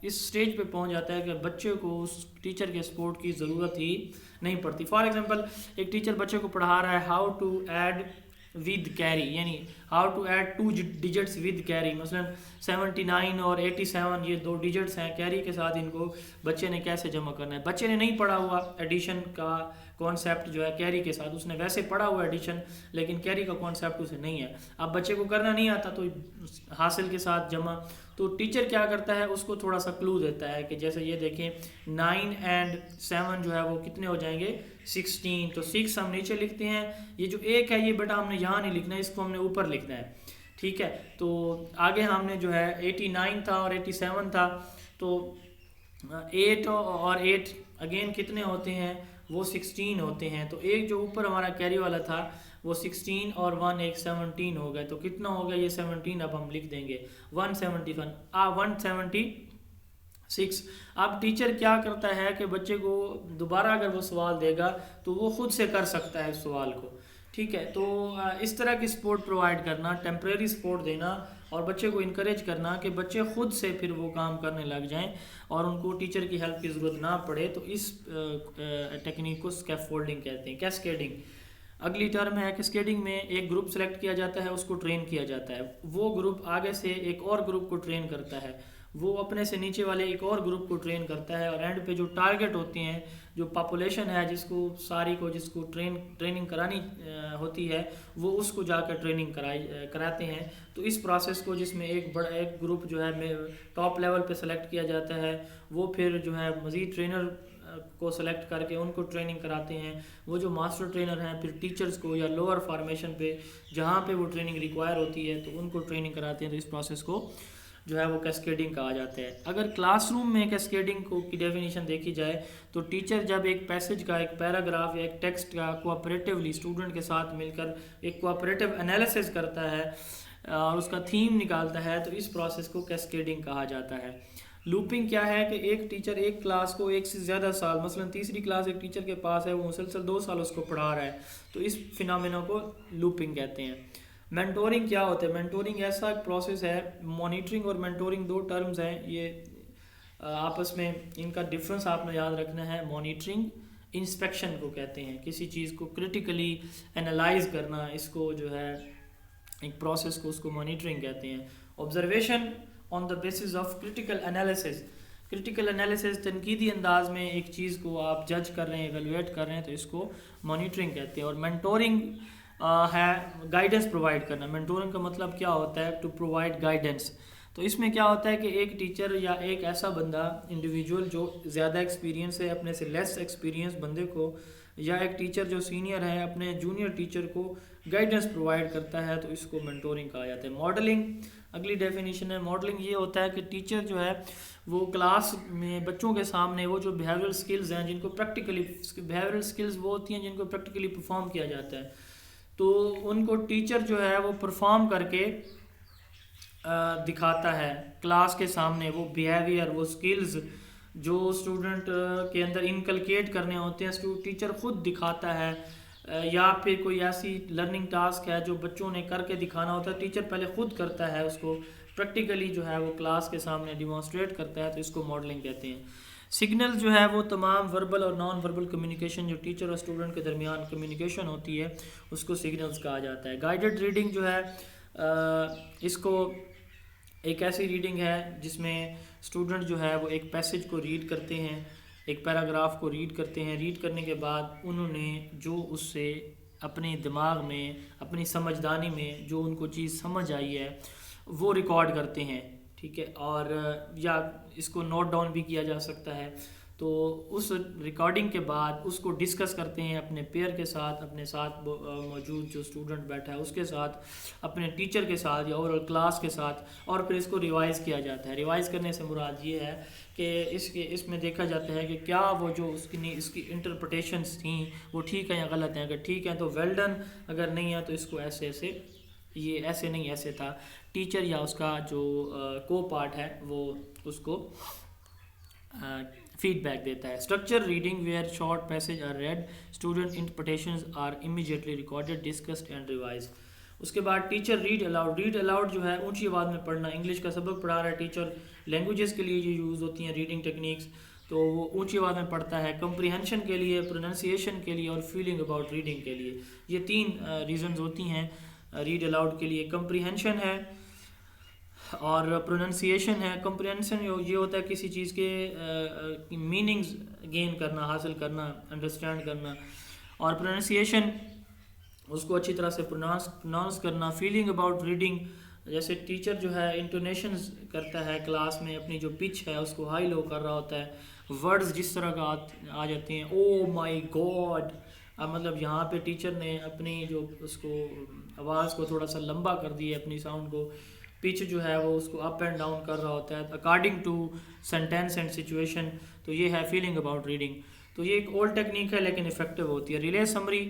اس سٹیج پہ پہنچ جاتا ہے کہ بچے کو اس ٹیچر کے سپورٹ کی ضرورت ہی نہیں پڑتی. فار ایگزامپل ایک ٹیچر بچے کو پڑھا رہا ہے how to add with carry, یعنی how to add 2 digits with carry. مثلا 79 اور 87 یہ 2 ڈیجٹس ہیں, کیری کے ساتھ ان کو بچے نے کیسے جمع کرنا ہے. بچے نے نہیں پڑھا ہوا ایڈیشن کا کانسیپٹ جو ہے کیری کے ساتھ, اس نے ویسے پڑھا ہوا ایڈیشن لیکن کیری کا کانسیپٹ اسے نہیں ہے. اب بچے کو کرنا نہیں آتا تو حاصل کے ساتھ جمع, تو ٹیچر کیا کرتا ہے اس کو تھوڑا سا کلو دیتا ہے کہ جیسے یہ دیکھیں 9 and 7 جو ہے وہ کتنے ہو جائیں گے 16, تو 6 ہم نیچے لکھتے ہیں, یہ جو 1 ہے یہ بیٹا ہم نے یہاں نہیں لکھنا ہے, اس کو ہم نے اوپر لکھنا ہے. ٹھیک ہے, تو آگے ہم نے جو ہے 89 تھا اور 87 تھا, تو 8 اور 8 اگین کتنے ہوتے ہیں وہ 16 ہوتے ہیں. تو ایک جو اوپر ہمارا کیری والا تھا وہ 16 اور 1 ایک 17 ہو گئے, تو کتنا ہو گیا یہ 17, اب ہم لکھ دیں گے 176. اب ٹیچر کیا کرتا ہے کہ بچے کو دوبارہ اگر وہ سوال دے گا تو وہ خود سے کر سکتا ہے اس سوال کو. ٹھیک ہے, تو اس طرح کی سپورٹ پرووائڈ کرنا, ٹیمپریری سپورٹ دینا اور بچے کو انکریج کرنا کہ بچے خود سے پھر وہ کام کرنے لگ جائیں اور ان کو ٹیچر کی ہیلپ کی ضرورت نہ پڑے, تو اس ٹیکنیک کو اسکیفولڈنگ کہتے ہیں. کیسکیڈنگ اگلی ٹرم ہے. کیسکیڈنگ میں ایک گروپ سلیکٹ کیا جاتا ہے, اس کو ٹرین کیا جاتا ہے, وہ گروپ آگے سے ایک اور گروپ کو ٹرین کرتا ہے, وہ اپنے سے نیچے والے ایک اور گروپ کو ٹرین کرتا ہے, اور اینڈ پہ جو ٹارگٹ ہوتے ہیں, جو پاپولیشن ہے جس کو ٹریننگ کرانی ہوتی ہے, وہ اس کو جا کر ٹریننگ کراتے ہیں. تو اس پروسیس کو جس میں ایک گروپ جو ہے ٹاپ لیول پہ سلیکٹ کیا جاتا ہے, وہ پھر جو ہے مزید ٹرینر کو سلیکٹ کر کے ان کو ٹریننگ کراتے ہیں. وہ جو ماسٹر ٹرینر ہیں پھر ٹیچرز کو یا لوور فارمیشن پہ جہاں پہ وہ ٹریننگ ریکوائر ہوتی ہے تو ان کو ٹریننگ کراتے ہیں. تو اس پروسیس کو جو ہے وہ کیسکیڈنگ کہا جاتا ہے. اگر کلاس روم میں کیسکیڈنگ کی ڈیفینیشن دیکھی جائے تو ٹیچر جب ایک پیسج کا, ایک پیراگراف یا ایک ٹیکسٹ کا کوآپریٹیولی اسٹوڈنٹ کے ساتھ مل کر ایک کوآپریٹیو انالیسس کرتا ہے اور اس کا تھیم نکالتا ہے, تو اس پروسیس کو کیسکیڈنگ کہا جاتا ہے. لوپنگ کیا ہے کہ ایک ٹیچر ایک کلاس کو ایک سے زیادہ سال, مثلا تیسری کلاس ایک ٹیچر کے پاس ہے, وہ مسلسل 2 سال اس کو پڑھا رہا ہے, تو اس فینامینو کو لوپنگ کہتے ہیں. مینٹورنگ کیا ہوتا ہے؟ مینٹورنگ ایسا ایک پروسیس ہے, مانیٹرنگ اور مینٹورنگ 2 ٹرمز ہیں, یہ آپس میں ان کا ڈفرنس آپ نے یاد رکھنا ہے. مانیٹرنگ انسپیکشن کو کہتے ہیں, کسی چیز کو کرٹیکلی انالائز کرنا, اس کو جو ہے ایک پروسیس کو اس کو مانیٹرنگ کہتے ہیں. Observation on the basis of critical analysis, critical analysis تنقیدی انداز میں ایک چیز کو آپ جج کر رہے ہیں, ایویلویٹ کر رہے ہیں, تو اس کو مانیٹرنگ کہتے ہیں. اور مینٹورنگ ہے گائیڈنس پرووائڈ کرنا. مینٹورنگ کا مطلب کیا ہوتا ہے؟ To provide guidance. تو اس میں کیا ہوتا ہے کہ ایک ٹیچر یا ایک ایسا بندہ انڈیویجول جو زیادہ ایکسپیرینس ہے اپنے سے لیس ایکسپیرینس بندے کو, یا ایک ٹیچر جو سینئر ہے اپنے جونیئر ٹیچر کو گائیڈنس پرووائڈ کرتا ہے, تو اس کو مینٹورنگ کہا جاتا ہے. ماڈلنگ اگلی ڈیفینیشن ہے. ماڈلنگ یہ ہوتا ہے کہ ٹیچر جو ہے وہ کلاس میں بچوں کے سامنے وہ جو بیہیورل سکلز ہیں جن کو پریکٹیکلی, بیہیورل سکلز وہ ہوتی ہیں جن کو پریکٹیکلی پرفارم کیا جاتا ہے, تو ان کو ٹیچر جو ہے وہ پرفارم کر کے دکھاتا ہے کلاس کے سامنے، وہ بیہیویئر، وہ سکلز جو اسٹوڈنٹ کے اندر انکلکیٹ کرنے ہوتے ہیں ٹیچر خود دکھاتا ہے، یا پھر کوئی ایسی لرننگ ٹاسک ہے جو بچوں نے کر کے دکھانا ہوتا ہے، ٹیچر پہلے خود کرتا ہے، اس کو پریکٹیکلی جو ہے وہ کلاس کے سامنے ڈیمانسٹریٹ کرتا ہے، تو اس کو ماڈلنگ کہتے ہیں۔ سگنل جو ہے وہ تمام وربل اور نان وربل کمیونیکیشن جو ٹیچر اور اسٹوڈنٹ کے درمیان کمیونیکیشن ہوتی ہے اس کو سگنلز کہا جاتا ہے۔ گائیڈڈ ریڈنگ جو ہے اس کو ایک ایسی ریڈنگ ہے جس میں اسٹوڈنٹ جو ہے وہ ایک پیسج کو ریڈ کرتے ہیں، ایک پیراگراف کو ریڈ کرتے ہیں، ریڈ کرنے کے بعد انہوں نے جو اس سے اپنے دماغ میں، اپنی سمجھدانی میں جو ان کو چیز سمجھ آئی ہے وہ ریکارڈ کرتے ہیں، ٹھیک ہے، اور یا اس کو نوٹ ڈاؤن بھی کیا جا سکتا ہے۔ تو اس ریکارڈنگ کے بعد اس کو ڈسکس کرتے ہیں اپنے پیئر کے ساتھ، اپنے ساتھ موجود جو اسٹوڈنٹ بیٹھا ہے اس کے ساتھ، اپنے ٹیچر کے ساتھ یا اوورآل کلاس کے ساتھ، اور پھر اس کو ریوائز کیا جاتا ہے۔ ریوائز کرنے سے مراد یہ ہے کہ اس میں دیکھا جاتا ہے کہ کیا وہ جو اس کی انٹرپریٹیشنس تھیں وہ ٹھیک ہیں یا غلط ہیں، اگر ٹھیک ہیں تو ویل ڈن، اگر نہیں ہے تو اس کو ایسے یہ ایسے نہیں ایسے تھا۔ ٹیچر یا اس کا جو کو پارٹ ہے وہ اس کو فیڈ بیک دیتا ہے۔ Structure reading where short passage are read, student interpretations are immediately recorded, discussed and revise. اس کے بعد teacher read aloud. Read aloud جو ہے اونچی آواز میں پڑھنا، انگلش کا سبق پڑھا رہا ہے ٹیچر، لینگویجز کے لیے یہ یوز ہوتی ہیں ریڈنگ ٹیکنیکس، تو وہ اونچی آواز میں پڑھتا ہے۔ کمپریہنشن کے لیے، پروننسیشن کے لیے، اور فیلنگ اباؤٹ ریڈنگ کے لیے، یہ 3 ریزنز ہوتی ہیں ریڈ الاؤڈ کے لیے۔ کمپریہنشن ہے اور پروننسیشن ہے۔ کمپریہنشن یہ ہوتا ہے کسی چیز کے میننگز گین کرنا، حاصل کرنا، انڈرسٹینڈ کرنا، اور پروننسیشن اس کو اچھی طرح سے پروناؤنس کرنا۔ فیلنگ اباؤٹ ریڈنگ، جیسے ٹیچر جو ہے انٹونیشنز کرتا ہے کلاس میں، اپنی جو پچ ہے اس کو ہائی لو کر رہا ہوتا ہے، ورڈز جس طرح کا آ جاتے ہیں، او مائی گاڈ، مطلب یہاں پہ ٹیچر نے اپنی جو اس کو آواز کو تھوڑا سا لمبا کر دی ہے، اپنی ساؤنڈ کو، پچ جو ہے وہ اس کو اپ اینڈ ڈاؤن کر رہا ہوتا ہے according to sentence and situation, تو یہ ہے فیلنگ اباؤٹ ریڈنگ۔ تو یہ ایک اولڈ ٹیکنیک ہے لیکن افیکٹو ہوتی ہے۔ ریلے سمری،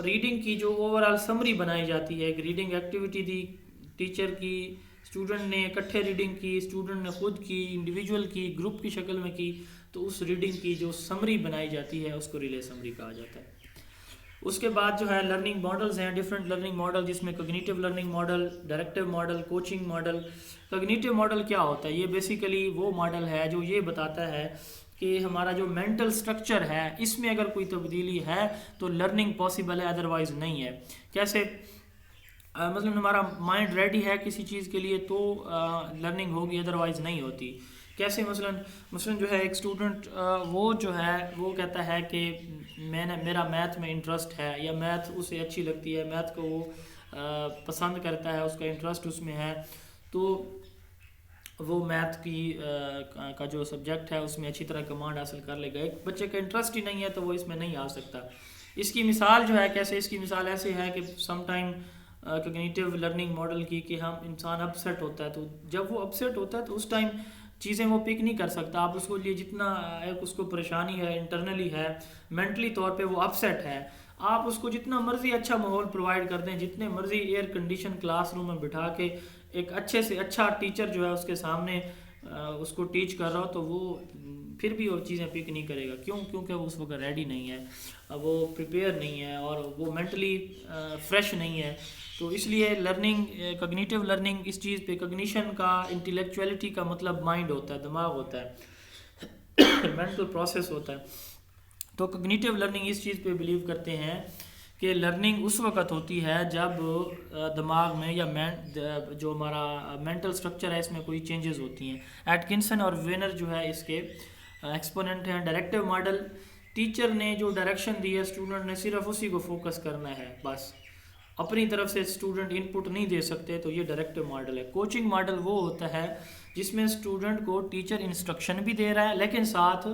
ریڈنگ کی جو اوور آل سمری بنائی جاتی ہے، ایک ریڈنگ ایکٹیویٹی دی ٹیچر کی، اسٹوڈنٹ نے اکٹھے ریڈنگ کی، اسٹوڈنٹ نے خود کی، انڈیویجول کی، گروپ کی شکل میں کی، تو اس ریڈنگ کی جو سمری بنائی جاتی ہے اس کو ریلے سمری کہا جاتا ہے۔ اس کے بعد جو ہے لرننگ ماڈلز ہیں، ڈفرینٹ لرننگ ماڈل، جس میں cognitive learning model, directive model, coaching model. Cognitive model کیا ہوتا ہے؟ یہ بیسیکلی وہ ماڈل ہے جو یہ بتاتا ہے کہ ہمارا جو مینٹل سٹرکچر ہے اس میں اگر کوئی تبدیلی ہے تو لرننگ پاسبل ہے، ادروائز نہیں ہے۔ کیسے؟ مثلاً ہمارا مائنڈ ریڈی ہے کسی چیز کے لیے تو لرننگ ہوگی، ادروائز نہیں ہوتی۔ کیسے؟ مثلاً جو ہے ایک اسٹوڈنٹ وہ جو ہے وہ کہتا ہے کہ میرا میتھ میں انٹرسٹ ہے، یا میتھ اسے اچھی لگتی ہے، میتھ کو وہ پسند کرتا ہے، اس کا انٹرسٹ اس میں ہے، تو وہ میتھ کا جو سبجیکٹ ہے اس میں اچھی طرح کمانڈ حاصل کر لے گا۔ ایک بچے کا انٹرسٹ ہی نہیں ہے تو وہ اس میں نہیں آ سکتا۔ اس کی مثال جو ہے کیسے؟ اس کی مثال ایسے ہے کہ some time cognitive learning model کی کہ انسان اپسیٹ ہوتا ہے، تو جب وہ اپسیٹ ہوتا ہے تو اس ٹائم چیزیں وہ پک نہیں کر سکتا۔ آپ اس کو لیے جتنا ایک اس کو پریشانی ہے، انٹرنلی ہے، مینٹلی طور پہ وہ اپسیٹ ہے، آپ اس کو جتنا مرضی اچھا ماحول پرووائڈ کر دیں، جتنے مرضی ایئر کنڈیشن کلاس روم میں بٹھا کے ایک اچھے سے اچھا ٹیچر جو ہے اس کے سامنے اس کو ٹیچ کر رہا ہو، تو وہ پھر بھی وہ چیزیں پک نہیں کرے گا۔ کیونکہ وہ اس وقت ریڈی نہیں ہے، وہ پریپیئر نہیں ہے، اور وہ مینٹلی فریش نہیں ہے۔ تو اس لیے لرننگ، کوگنیٹیو لرننگ اس چیز پہ، کوگنیشن کا، انٹلیکچولیٹی کا مطلب مائنڈ ہوتا ہے، دماغ ہوتا ہے، مینٹل پروسیس ہوتا ہے۔ تو کوگنیٹیو لرننگ اس چیز پہ بلیو کرتے ہیں کہ لرننگ اس وقت ہوتی ہے جب دماغ میں یا جو ہمارا مینٹل سٹرکچر ہے اس میں کوئی چینجز ہوتی ہیں۔ ایٹکنسن اور وینر جو ہے اس کے ایکسپوننٹ ہیں۔ ڈائریکٹیو ماڈل، ٹیچر نے جو ڈائریکشن دی ہے اسٹوڈنٹ نے صرف اسی کو فوکس کرنا ہے، بس اپنی طرف سے اسٹوڈنٹ ان پٹ نہیں دے سکتے، تو یہ ڈائریکٹیو ماڈل ہے۔ کوچنگ ماڈل وہ ہوتا ہے جس میں اسٹوڈنٹ کو ٹیچر انسٹرکشن بھی دے رہا ہے لیکن ساتھ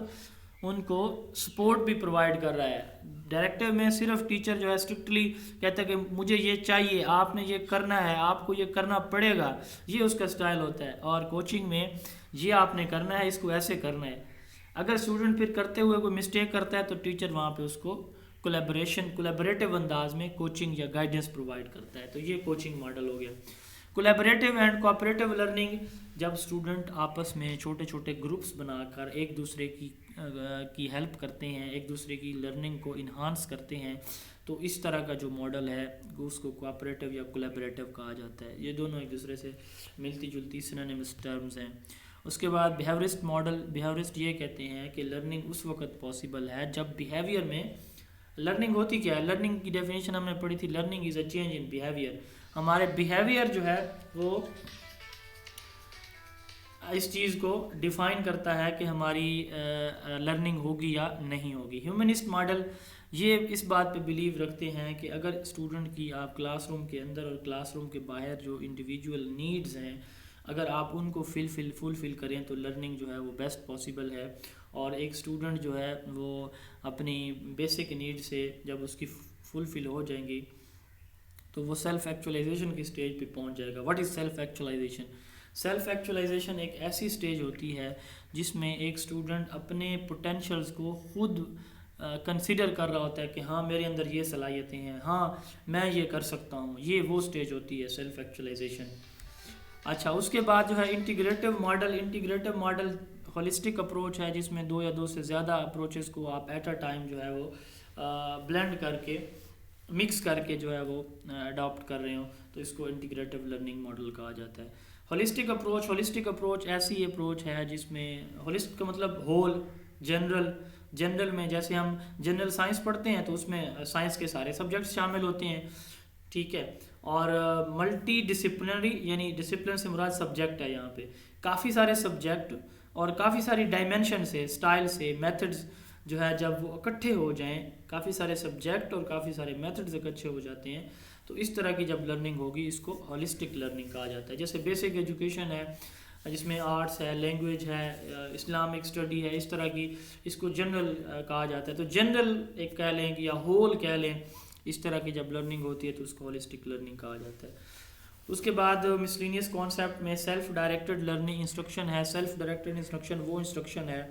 ان کو سپورٹ بھی پرووائڈ کر رہا ہے۔ ڈائریکٹیو میں صرف ٹیچر جو ہے اسٹرکٹلی کہتا ہے کہ مجھے یہ چاہیے، آپ نے یہ کرنا ہے، آپ کو یہ کرنا پڑے گا، یہ اس کا سٹائل ہوتا ہے۔ اور کوچنگ میں یہ آپ نے کرنا ہے، اس کو ایسے کرنا ہے۔ اگر اسٹوڈنٹ پھر کرتے ہوئے کوئی مسٹیک کرتا ہے تو ٹیچر وہاں پہ اس کو کولیبریٹیو انداز میں کوچنگ یا گائیڈنس پرووائڈ کرتا ہے، تو یہ کوچنگ ماڈل ہو گیا۔ کولیبریٹیو اینڈ کوآپریٹیو لرننگ، جب اسٹوڈنٹ آپس میں چھوٹے چھوٹے گروپس بنا کر ایک دوسرے کی ہیلپ کرتے ہیں، ایک دوسرے کی لرننگ کو انہانس کرتے ہیں، تو اس طرح کا جو ماڈل ہے اس کو کوآپریٹیو یا کولیبریٹیو کہا جاتا ہے۔ یہ دونوں ایک دوسرے سے ملتی جلتی سینونیمس ٹرمز ہیں۔ اس کے بعد بیہیورسٹ ماڈل، بیہیورسٹ یہ کہتے ہیں کہ لرننگ اس وقت پاسبل ہے جب بیہیویئر میں لرننگ ہوتی کیا ہے۔ لرننگ کی ڈیفینیشن ہم نے پڑھی تھی، learning is a change in behaviour. ہمارے بیہیویئر جو ہے وہ اس چیز کو ڈیفائن کرتا ہے کہ ہماری لرننگ ہوگی یا نہیں ہوگی۔ ہیومنسٹ ماڈل یہ اس بات پہ بلیو رکھتے ہیں کہ اگر اسٹوڈنٹ کی آپ کلاس روم کے اندر اور کلاس روم کے باہر جو انڈیویجول نیڈز ہیں، اگر آپ ان کو فلفل کریں تو لرننگ جو ہے وہ بیسٹ پاسبل ہے۔ اور ایک اسٹوڈنٹ جو ہے وہ اپنی بیسک نیڈ سے جب اس کی فلفل ہو جائیں گی تو وہ سیلف ایکچولائزیشن کی سٹیج پہ پہنچ جائے گا۔ What is self actualisation? Self actualisation ایک ایسی سٹیج ہوتی ہے جس میں ایک اسٹوڈنٹ اپنے پوٹینشیلز کو خود کنسیڈر کر رہا ہوتا ہے کہ ہاں میرے اندر یہ صلاحیتیں ہیں، ہاں میں یہ کر سکتا ہوں۔ یہ وہ سٹیج ہوتی ہے سیلف ایکچولائزیشن۔ اچھا، اس کے بعد جو ہے integrative model. Integrative model holistic approach ہے جس میں دو یا دو سے زیادہ اپروچز کو آپ ایٹ اے ٹائم جو ہے وہ بلینڈ کر کے، مکس کر کے جو ہے وہ اڈاپٹ کر رہے ہوں، تو اس کو انٹیگریٹو لرننگ ماڈل کہا جاتا ہے۔ ہولسٹک اپروچ ایسی اپروچ ہے جس میں ہولسٹک کا مطلب ہول، جنرل میں جیسے ہم جنرل سائنس پڑھتے ہیں تو اس میں سائنس کے سارے سبجیکٹس شامل ہوتے ہیں، ٹھیک ہے۔ اور ملٹی ڈسپلنری، یعنی ڈسپلن سے مراد سبجیکٹ ہے، یہاں پہ کافی سارے سبجیکٹ اور کافی ساری ڈائمینشن سے، اسٹائل سے، میتھڈز جو ہے جب وہ اکٹھے ہو جائیں، کافی سارے سبجیکٹ اور کافی سارے میتھڈز اکٹھے ہو جاتے ہیں، تو اس طرح کی جب لرننگ ہوگی اس کو ہولسٹک لرننگ کہا جاتا ہے۔ جیسے بیسک ایجوکیشن ہے جس میں آرٹس ہے، لینگویج ہے، اسلامک اسٹڈی ہے، اس طرح کی، اس کو جنرل کہا جاتا ہے۔ تو جنرل ایک کہہ لیں یا ہول کہہ لیں، اس طرح کی جب لرننگ ہوتی ہے تو اس کو ہولسٹک لرننگ کہا جاتا ہے۔ اس کے بعد مسلینیس کانسیپٹ میں سیلف ڈائریکٹڈ لرننگ انسٹرکشن ہے۔ سیلف ڈائریکٹڈ انسٹرکشن وہ انسٹرکشن ہے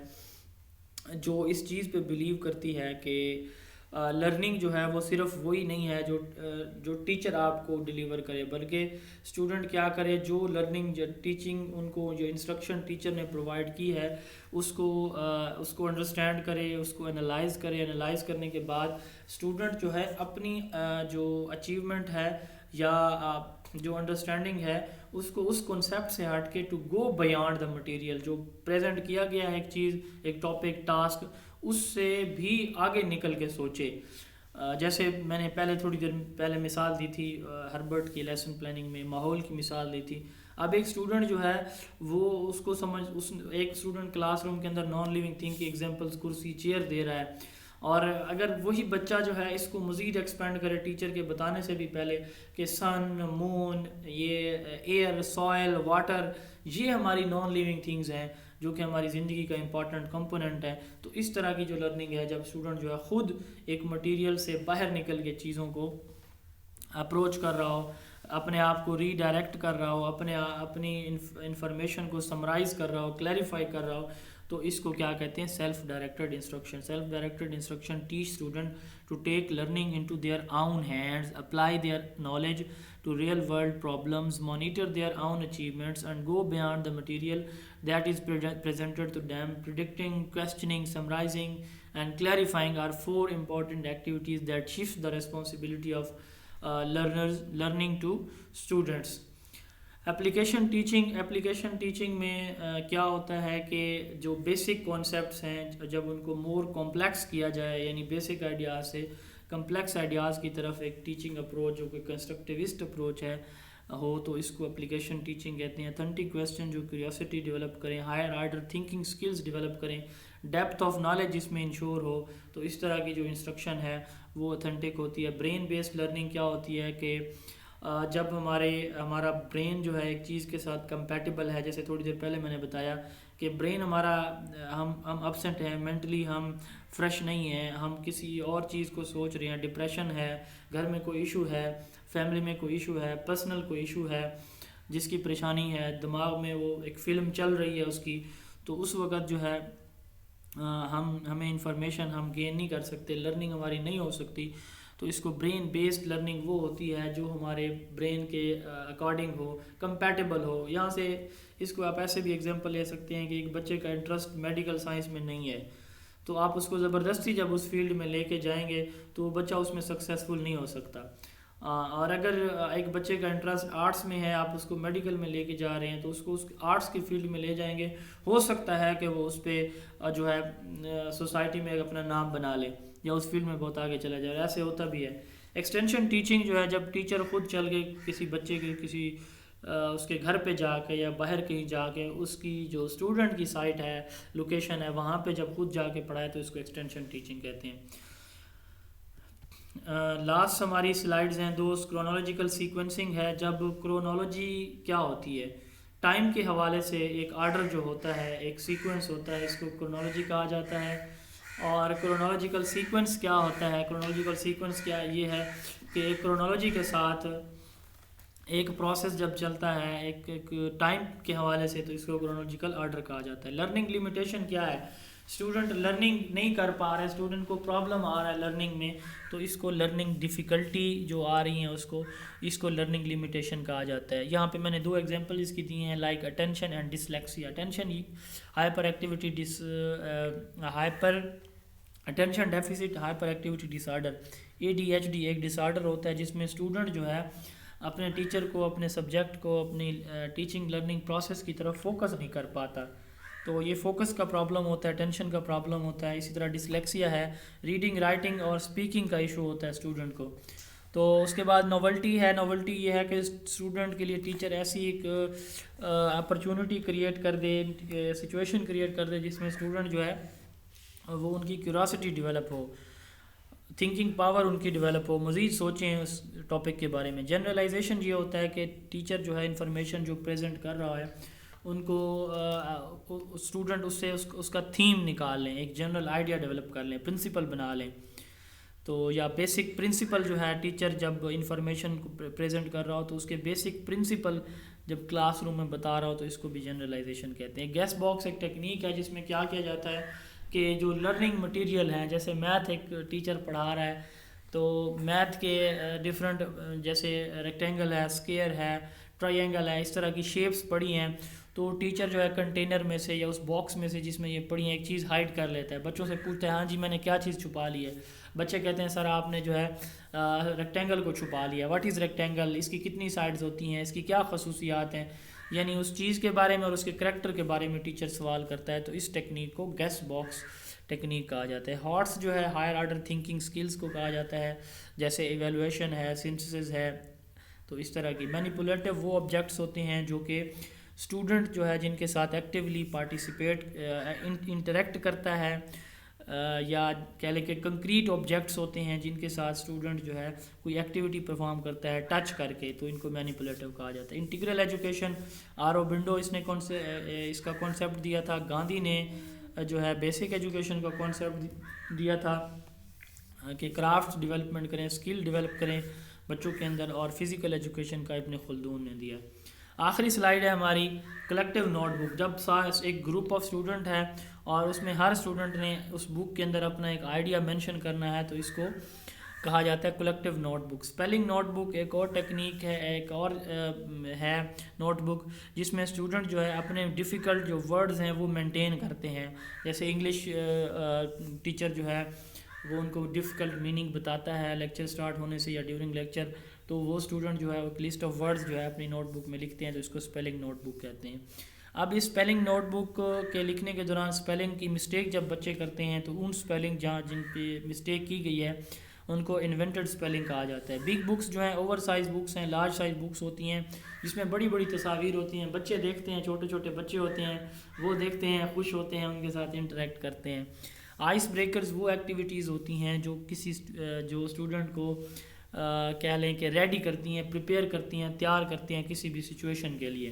جو اس چیز پہ بلیو کرتی ہے کہ لرننگ جو ہے وہ صرف وہی نہیں ہے جو ٹیچر آپ کو ڈیلیور کرے، بلکہ اسٹوڈنٹ کیا کرے، جو لرننگ ٹیچنگ ان کو جو انسٹرکشن ٹیچر نے پرووائڈ کی ہے اس کو انڈرسٹینڈ کرے، اس کو انالائز کرے۔ انالائز کرنے کے بعد اسٹوڈنٹ جو ہے اپنی جو اچیومنٹ ہے یا جو انڈرسٹینڈنگ ہے اس کو اس کنسیپٹ سے ہٹ کے to go beyond the material, جو پریزنٹ کیا گیا ہے ایک چیز، ایک ٹاپک، ٹاسک، اس سے بھی آگے نکل کے سوچے۔ جیسے میں نے تھوڑی دیر پہلے مثال دی تھی ہربرٹ کی لیسن پلاننگ میں، ماحول کی مثال دی تھی۔ اب ایک اسٹوڈنٹ جو ہے وہ اس کو ایک اسٹوڈنٹ کلاس روم کے اندر نان لیونگ تھنگ کی ایگزامپلس، کرسی، چیئر دے رہا ہے، اور اگر وہی بچہ جو ہے اس کو مزید ایکسپینڈ کرے ٹیچر کے بتانے سے بھی پہلے کہ سن، مون، یہ ایئر، سوائل، واٹر، یہ ہماری نان لیونگ تھنگز ہیں جو کہ ہماری زندگی کا امپورٹنٹ کمپوننٹ ہے، تو اس طرح کی جو لرننگ ہے جب اسٹوڈنٹ جو ہے خود ایک مٹیریل سے باہر نکل کے چیزوں کو اپروچ کر رہا ہو، اپنے آپ کو ری ڈائریکٹ کر رہا ہو، اپنی انفارمیشن کو سمرائز کر رہا ہو، کلیریفائی کر رہا ہو، تو اس کو کیا کہتے ہیں؟ Self directed instruction. Self directed instruction teach student to take learning into their own hands, apply their knowledge to real world problems, monitor their own achievements and go beyond the material that is presented to them. Predicting, questioning, summarizing and clarifying are four important activities that shift the responsibility of learning to students. Application teaching میں کیا ہوتا ہے کہ جو basic concepts ہیں جب ان کو more complex کیا جائے، یعنی بیسک آئیڈیاز سے کمپلیکس آئیڈیاز کی طرف ایک ٹیچنگ اپروچ جو کہ کنسٹرکٹیوسٹ اپروچ ہے ہو، تو اس کو اپلیکیشن ٹیچنگ کہتے ہیں۔ اتھینٹک کویسچن جو کیوریوسٹی ڈیولپ کریں، higher order thinking skills develop کریں، ڈیپتھ آف نالج جس میں انشور ہو، تو اس طرح کی جو انسٹرکشن ہے وہ اتھینٹک ہوتی ہے۔ برین بیسڈ لرننگ کیا ہوتی ہے کہ جب ہمارا برین جو ہے ایک چیز کے ساتھ کمپیٹیبل ہے، جیسے تھوڑی دیر پہلے میں نے بتایا کہ برین ہمارا، ہم ابسنٹ ہیں مینٹلی، ہم فریش نہیں ہیں، ہم کسی اور چیز کو سوچ رہے ہیں، ڈپریشن ہے، گھر میں کوئی ایشو ہے، فیملی میں کوئی ایشو ہے، پرسنل کوئی ایشو ہے جس کی پریشانی ہے، دماغ میں وہ ایک فلم چل رہی ہے اس کی، تو اس وقت جو ہے ہمیں انفارمیشن ہم گین نہیں کر سکتے، لرننگ ہماری نہیں ہو سکتی۔ تو اس کو برین بیسڈ لرننگ وہ ہوتی ہے جو ہمارے برین کے اکارڈنگ ہو، کمپیٹیبل ہو. یہاں سے اس کو آپ ایسے بھی ایگزامپل لے سکتے ہیں کہ ایک بچے کا انٹرسٹ میڈیکل سائنس میں نہیں ہے، تو آپ اس کو زبردستی جب اس فیلڈ میں لے کے جائیں گے تو وہ بچہ اس میں سکسیزفل نہیں ہو سکتا. اور اگر ایک بچے کا انٹرسٹ آرٹس میں ہے، آپ اس کو میڈیکل میں لے کے جا رہے ہیں تو اس کو اس آرٹس کی فیلڈ میں لے جائیں گے، ہو سکتا ہے کہ وہ اس پہ جو ہے سوسائٹی میں اپنا نام بنا لے یا اس فیلڈ میں بہت آگے چلا جائے. ایسے ہوتا بھی ہے. ایکسٹینشن ٹیچنگ جو ہے جب ٹیچر خود چل کے کسی بچے کے کسی اس کے گھر پہ جا کے یا باہر کہیں جا کے اس کی جو اسٹوڈنٹ کی سائٹ ہے، لوکیشن ہے، وہاں پہ جب خود جا کے پڑھائے تو اس کو ایکسٹینشن ٹیچنگ کہتے ہیں. لاسٹ ہماری سلائیڈز ہیں دوست، کرونالوجیکل سیکوینسنگ ہے. جب کرونالوجی کیا ہوتی ہے؟ ٹائم کے حوالے سے ایک آرڈر جو ہوتا ہے، ایک سیکوینس ہوتا ہے، اس کو کرونالوجی کہا جاتا ہے. اور کرونالوجیکل سیکوینس کیا ہوتا ہے؟ کرونالوجیکل سیکوینس کیا یہ ہے کہ ایک کرونالوجی کے ساتھ ایک پروسیس جب چلتا ہے ایک ٹائم کے حوالے سے تو اس کو کرونالوجیکل آرڈر کہا جاتا ہے. لرننگ لیمیٹیشن کیا ہے؟ اسٹوڈنٹ لرننگ نہیں کر پا رہا ہے، اسٹوڈنٹ کو پرابلم آ رہا ہے لرننگ میں، تو اس کو لرننگ ڈیفیکلٹی جو آ رہی ہیں اس کو لرننگ لیمیٹیشن کہا جاتا ہے. یہاں پہ میں نے 2 ایگزامپل اس کی دی ہیں، like attention and dyslexia. Attention hyperactivity attention deficit hyperactivity disorder, ADHD ایک ڈس آرڈر ہوتا ہے جس میں اسٹوڈنٹ جو ہے اپنے ٹیچر کو، اپنے سبجیکٹ کو، اپنی ٹیچنگ لرننگ پروسیس کی طرف فوکس نہیں کر پاتا، تو یہ فوکس کا پرابلم ہوتا ہے، ٹینشن کا پرابلم ہوتا ہے. اسی طرح ڈسلیکسیا ہے، ریڈنگ، رائٹنگ اور اسپیکنگ کا ایشو ہوتا ہے اسٹوڈنٹ کو. تو اس کے بعد نوولٹی ہے. نوولٹی یہ ہے کہ اسٹوڈنٹ کے لیے ٹیچر ایسی ایک اپرچونٹی کریٹ کر دے، سچویشن کریٹ کر دے جس میں اسٹوڈنٹ جو ہے وہ ان کی کیوریاسٹی ڈیولپ ہو، تھنکنگ پاور ان کی ڈیولپ ہو، مزید سوچیں اس ٹاپک کے بارے میں. جنرلائزیشن یہ ہوتا ہے کہ ٹیچر جو ہے انفارمیشن جو پریزنٹ کر رہا ہے ان کو اسٹوڈنٹ اس سے اس کا تھیم نکال لیں، ایک جنرل آئیڈیا ڈیولپ کر لیں، پرنسپل بنا لیں. تو یا بیسک پرنسپل جو ہے ٹیچر جب انفارمیشن کو پریزنٹ کر رہا ہو تو اس کے بیسک پرنسپل جب کلاس روم میں بتا رہا ہو تو اس کو بھی جنرلائزیشن کہتے ہیں. گیس باکس ایک ٹیکنیک ہے جس میں کیا کیا جاتا ہے کہ جو لرننگ مٹیریل ہیں، جیسے میتھ ایک ٹیچر پڑھا رہا ہے تو میتھ کے ڈفرینٹ جیسے ریکٹینگل ہے، اسکیئر ہے، ٹرائی اینگل ہے، اس طرح کی شیپس پڑھی ہیں، تو ٹیچر جو ہے کنٹینر میں سے یا اس باکس میں سے جس میں یہ پڑھی ہیں ایک چیز ہائڈ کر لیتا ہے. بچوں سے پوچھتا ہے ہاں جی میں نے کیا چیز چھپا لی ہے؟ بچے کہتے ہیں سر آپ نے جو ہے ریکٹینگل کو چھپا لیا. What is rectangle? اس کی کتنی سائڈز ہوتی ہیں؟ اس کی کیا خصوصیات ہیں؟ یعنی اس چیز کے بارے میں اور اس کے کریکٹر کے بارے میں ٹیچر سوال کرتا ہے. تو اس ٹیکنیک کو گیس باکس ٹیکنیک کہا جاتا ہے. ہارٹس جو ہے ہائر آرڈر تھنکنگ سکلز کو کہا جاتا ہے، جیسے ایویلویشن ہے، سنتھسس ہے. تو اس طرح کی مینیپولیٹو وہ آبجیکٹس ہوتے ہیں جو کہ اسٹوڈنٹ جو ہے جن کے ساتھ ایکٹیولی پارٹیسپیٹ انٹریکٹ کرتا ہے، یا کہہ لیں کہ کنکریٹ آبجیکٹس ہوتے ہیں جن کے ساتھ اسٹوڈنٹ جو ہے کوئی ایکٹیویٹی پرفارم کرتا ہے ٹچ کر کے، تو ان کو مینیپولیٹو کہا جاتا ہے. انٹیگرل ایجوکیشن آروبنڈو اس کا کانسیپٹ دیا تھا. گاندھی نے جو ہے بیسک ایجوکیشن کا کانسیپٹ دیا تھا کہ کرافٹ ڈیولپمنٹ کریں، اسکل ڈیولپ کریں بچوں کے اندر، اور فزیکل ایجوکیشن کا ابن خلدون نے دیا. آخری سلائیڈ ہے ہماری کلیکٹیو نوٹ بک. جب ایک گروپ آف اسٹوڈنٹ ہے اور اس میں ہر اسٹوڈنٹ نے اس بک کے اندر اپنا ایک آئیڈیا مینشن کرنا ہے تو اس کو کہا جاتا ہے collective note book. Spelling note book ایک اور ٹیکنیک ہے، ایک اور ہے نوٹ بک جس میں اسٹوڈنٹ جو ہے اپنے ڈیفیکلٹ جو ورڈز ہیں وہ مینٹین کرتے ہیں. جیسے انگلش ٹیچر جو ہے وہ ان کو ڈیفیکلٹ میننگ بتاتا ہے لیکچر سٹارٹ ہونے سے یا ڈیورنگ لیکچر، تو وہ اسٹوڈنٹ جو ہے ایک لسٹ آف ورڈز جو ہے اپنی نوٹ بک میں لکھتے ہیں، تو اس کو اسپیلنگ نوٹ بک کہتے ہیں. اب اس اسپیلنگ نوٹ بک کے لکھنے کے دوران اسپیلنگ کی مسٹیک جب بچے کرتے ہیں تو ان اسپیلنگ جن پہ مسٹیک کی گئی ہے ان کو انوینٹڈ اسپیلنگ کہا جاتا ہے. بگ بکس جو ہیں اوور سائز بکس ہیں، لارج سائز بکس ہوتی ہیں جس میں بڑی بڑی تصاویر ہوتی ہیں، بچے دیکھتے ہیں، چھوٹے چھوٹے بچے ہوتے ہیں وہ دیکھتے ہیں، خوش ہوتے ہیں، ان کے ساتھ انٹریکٹ کرتے ہیں. آئس بریکرز وہ ایکٹیویٹیز ہوتی ہیں جو جو اسٹوڈنٹ کو کہہ لیں کہ ریڈی کرتی ہیں، پریپیئر کرتی ہیں، تیار کرتی ہیں کسی بھی سچویشن کے لیے،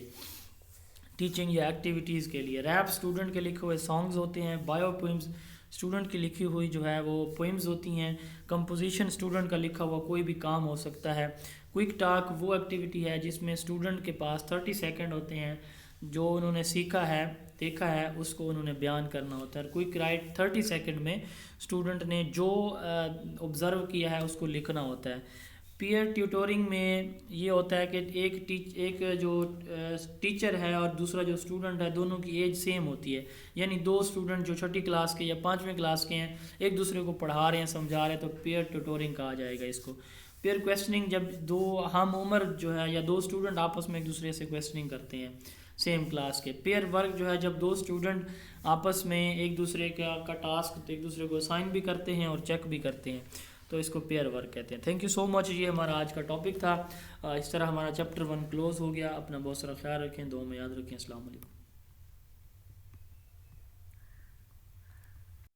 ٹیچنگ یا ایکٹیویٹیز کے لیے. ریپ اسٹوڈنٹ کے لکھے ہوئے سانگز ہوتے ہیں. بایو پوئمز اسٹوڈنٹ کی لکھی ہوئی جو ہے وہ پوئمز ہوتی ہیں. کمپوزیشن اسٹوڈنٹ کا لکھا ہوا کوئی بھی کام ہو سکتا ہے. کوئک ٹاک وہ ایکٹیویٹی ہے جس میں اسٹوڈنٹ کے پاس 30 سیکنڈ ہوتے ہیں جو انہوں نے سیکھا ہے دیکھا ہے اس کو انہوں نے بیان کرنا ہوتا ہے. کوئک رائٹ 30 سیکنڈ میں اسٹوڈنٹ نے جو آبزرو کیا ہے اس کو لکھنا ہوتا ہے. پیئر ٹیوٹورنگ میں یہ ہوتا ہے کہ ایک جو ٹیچر ہے اور دوسرا جو اسٹوڈنٹ ہے دونوں کی ایج سیم ہوتی ہے, یعنی دو اسٹوڈنٹ جو چھٹی کلاس کے یا 5ویں کلاس کے ہیں ایک دوسرے کو پڑھا رہے ہیں سمجھا رہے ہیں, تو پیئر ٹیوٹورنگ کہا جائے گا اس کو. پیئر کویسچننگ جب دو ہم عمر جو ہے یا دو اسٹوڈنٹ آپس میں ایک دوسرے سے کویسچننگ کرتے ہیں سیم کلاس کے. پیئر ورک جو ہے جب دو اسٹوڈنٹ آپس میں ایک دوسرے کا ٹاسک ایک دوسرے کو اسائن بھی کرتے ہیں اور چیک بھی کرتے ہیں, تو اس کو پیئر ورک کہتے ہیں. تھینک یو سو مچ. یہ ہمارا آج کا ٹاپک تھا. اس طرح ہمارا چیپٹر 1 کلوز ہو گیا. اپنا بہت سارا خیال رکھیں, دعا میں یاد رکھیں. السلام علیکم.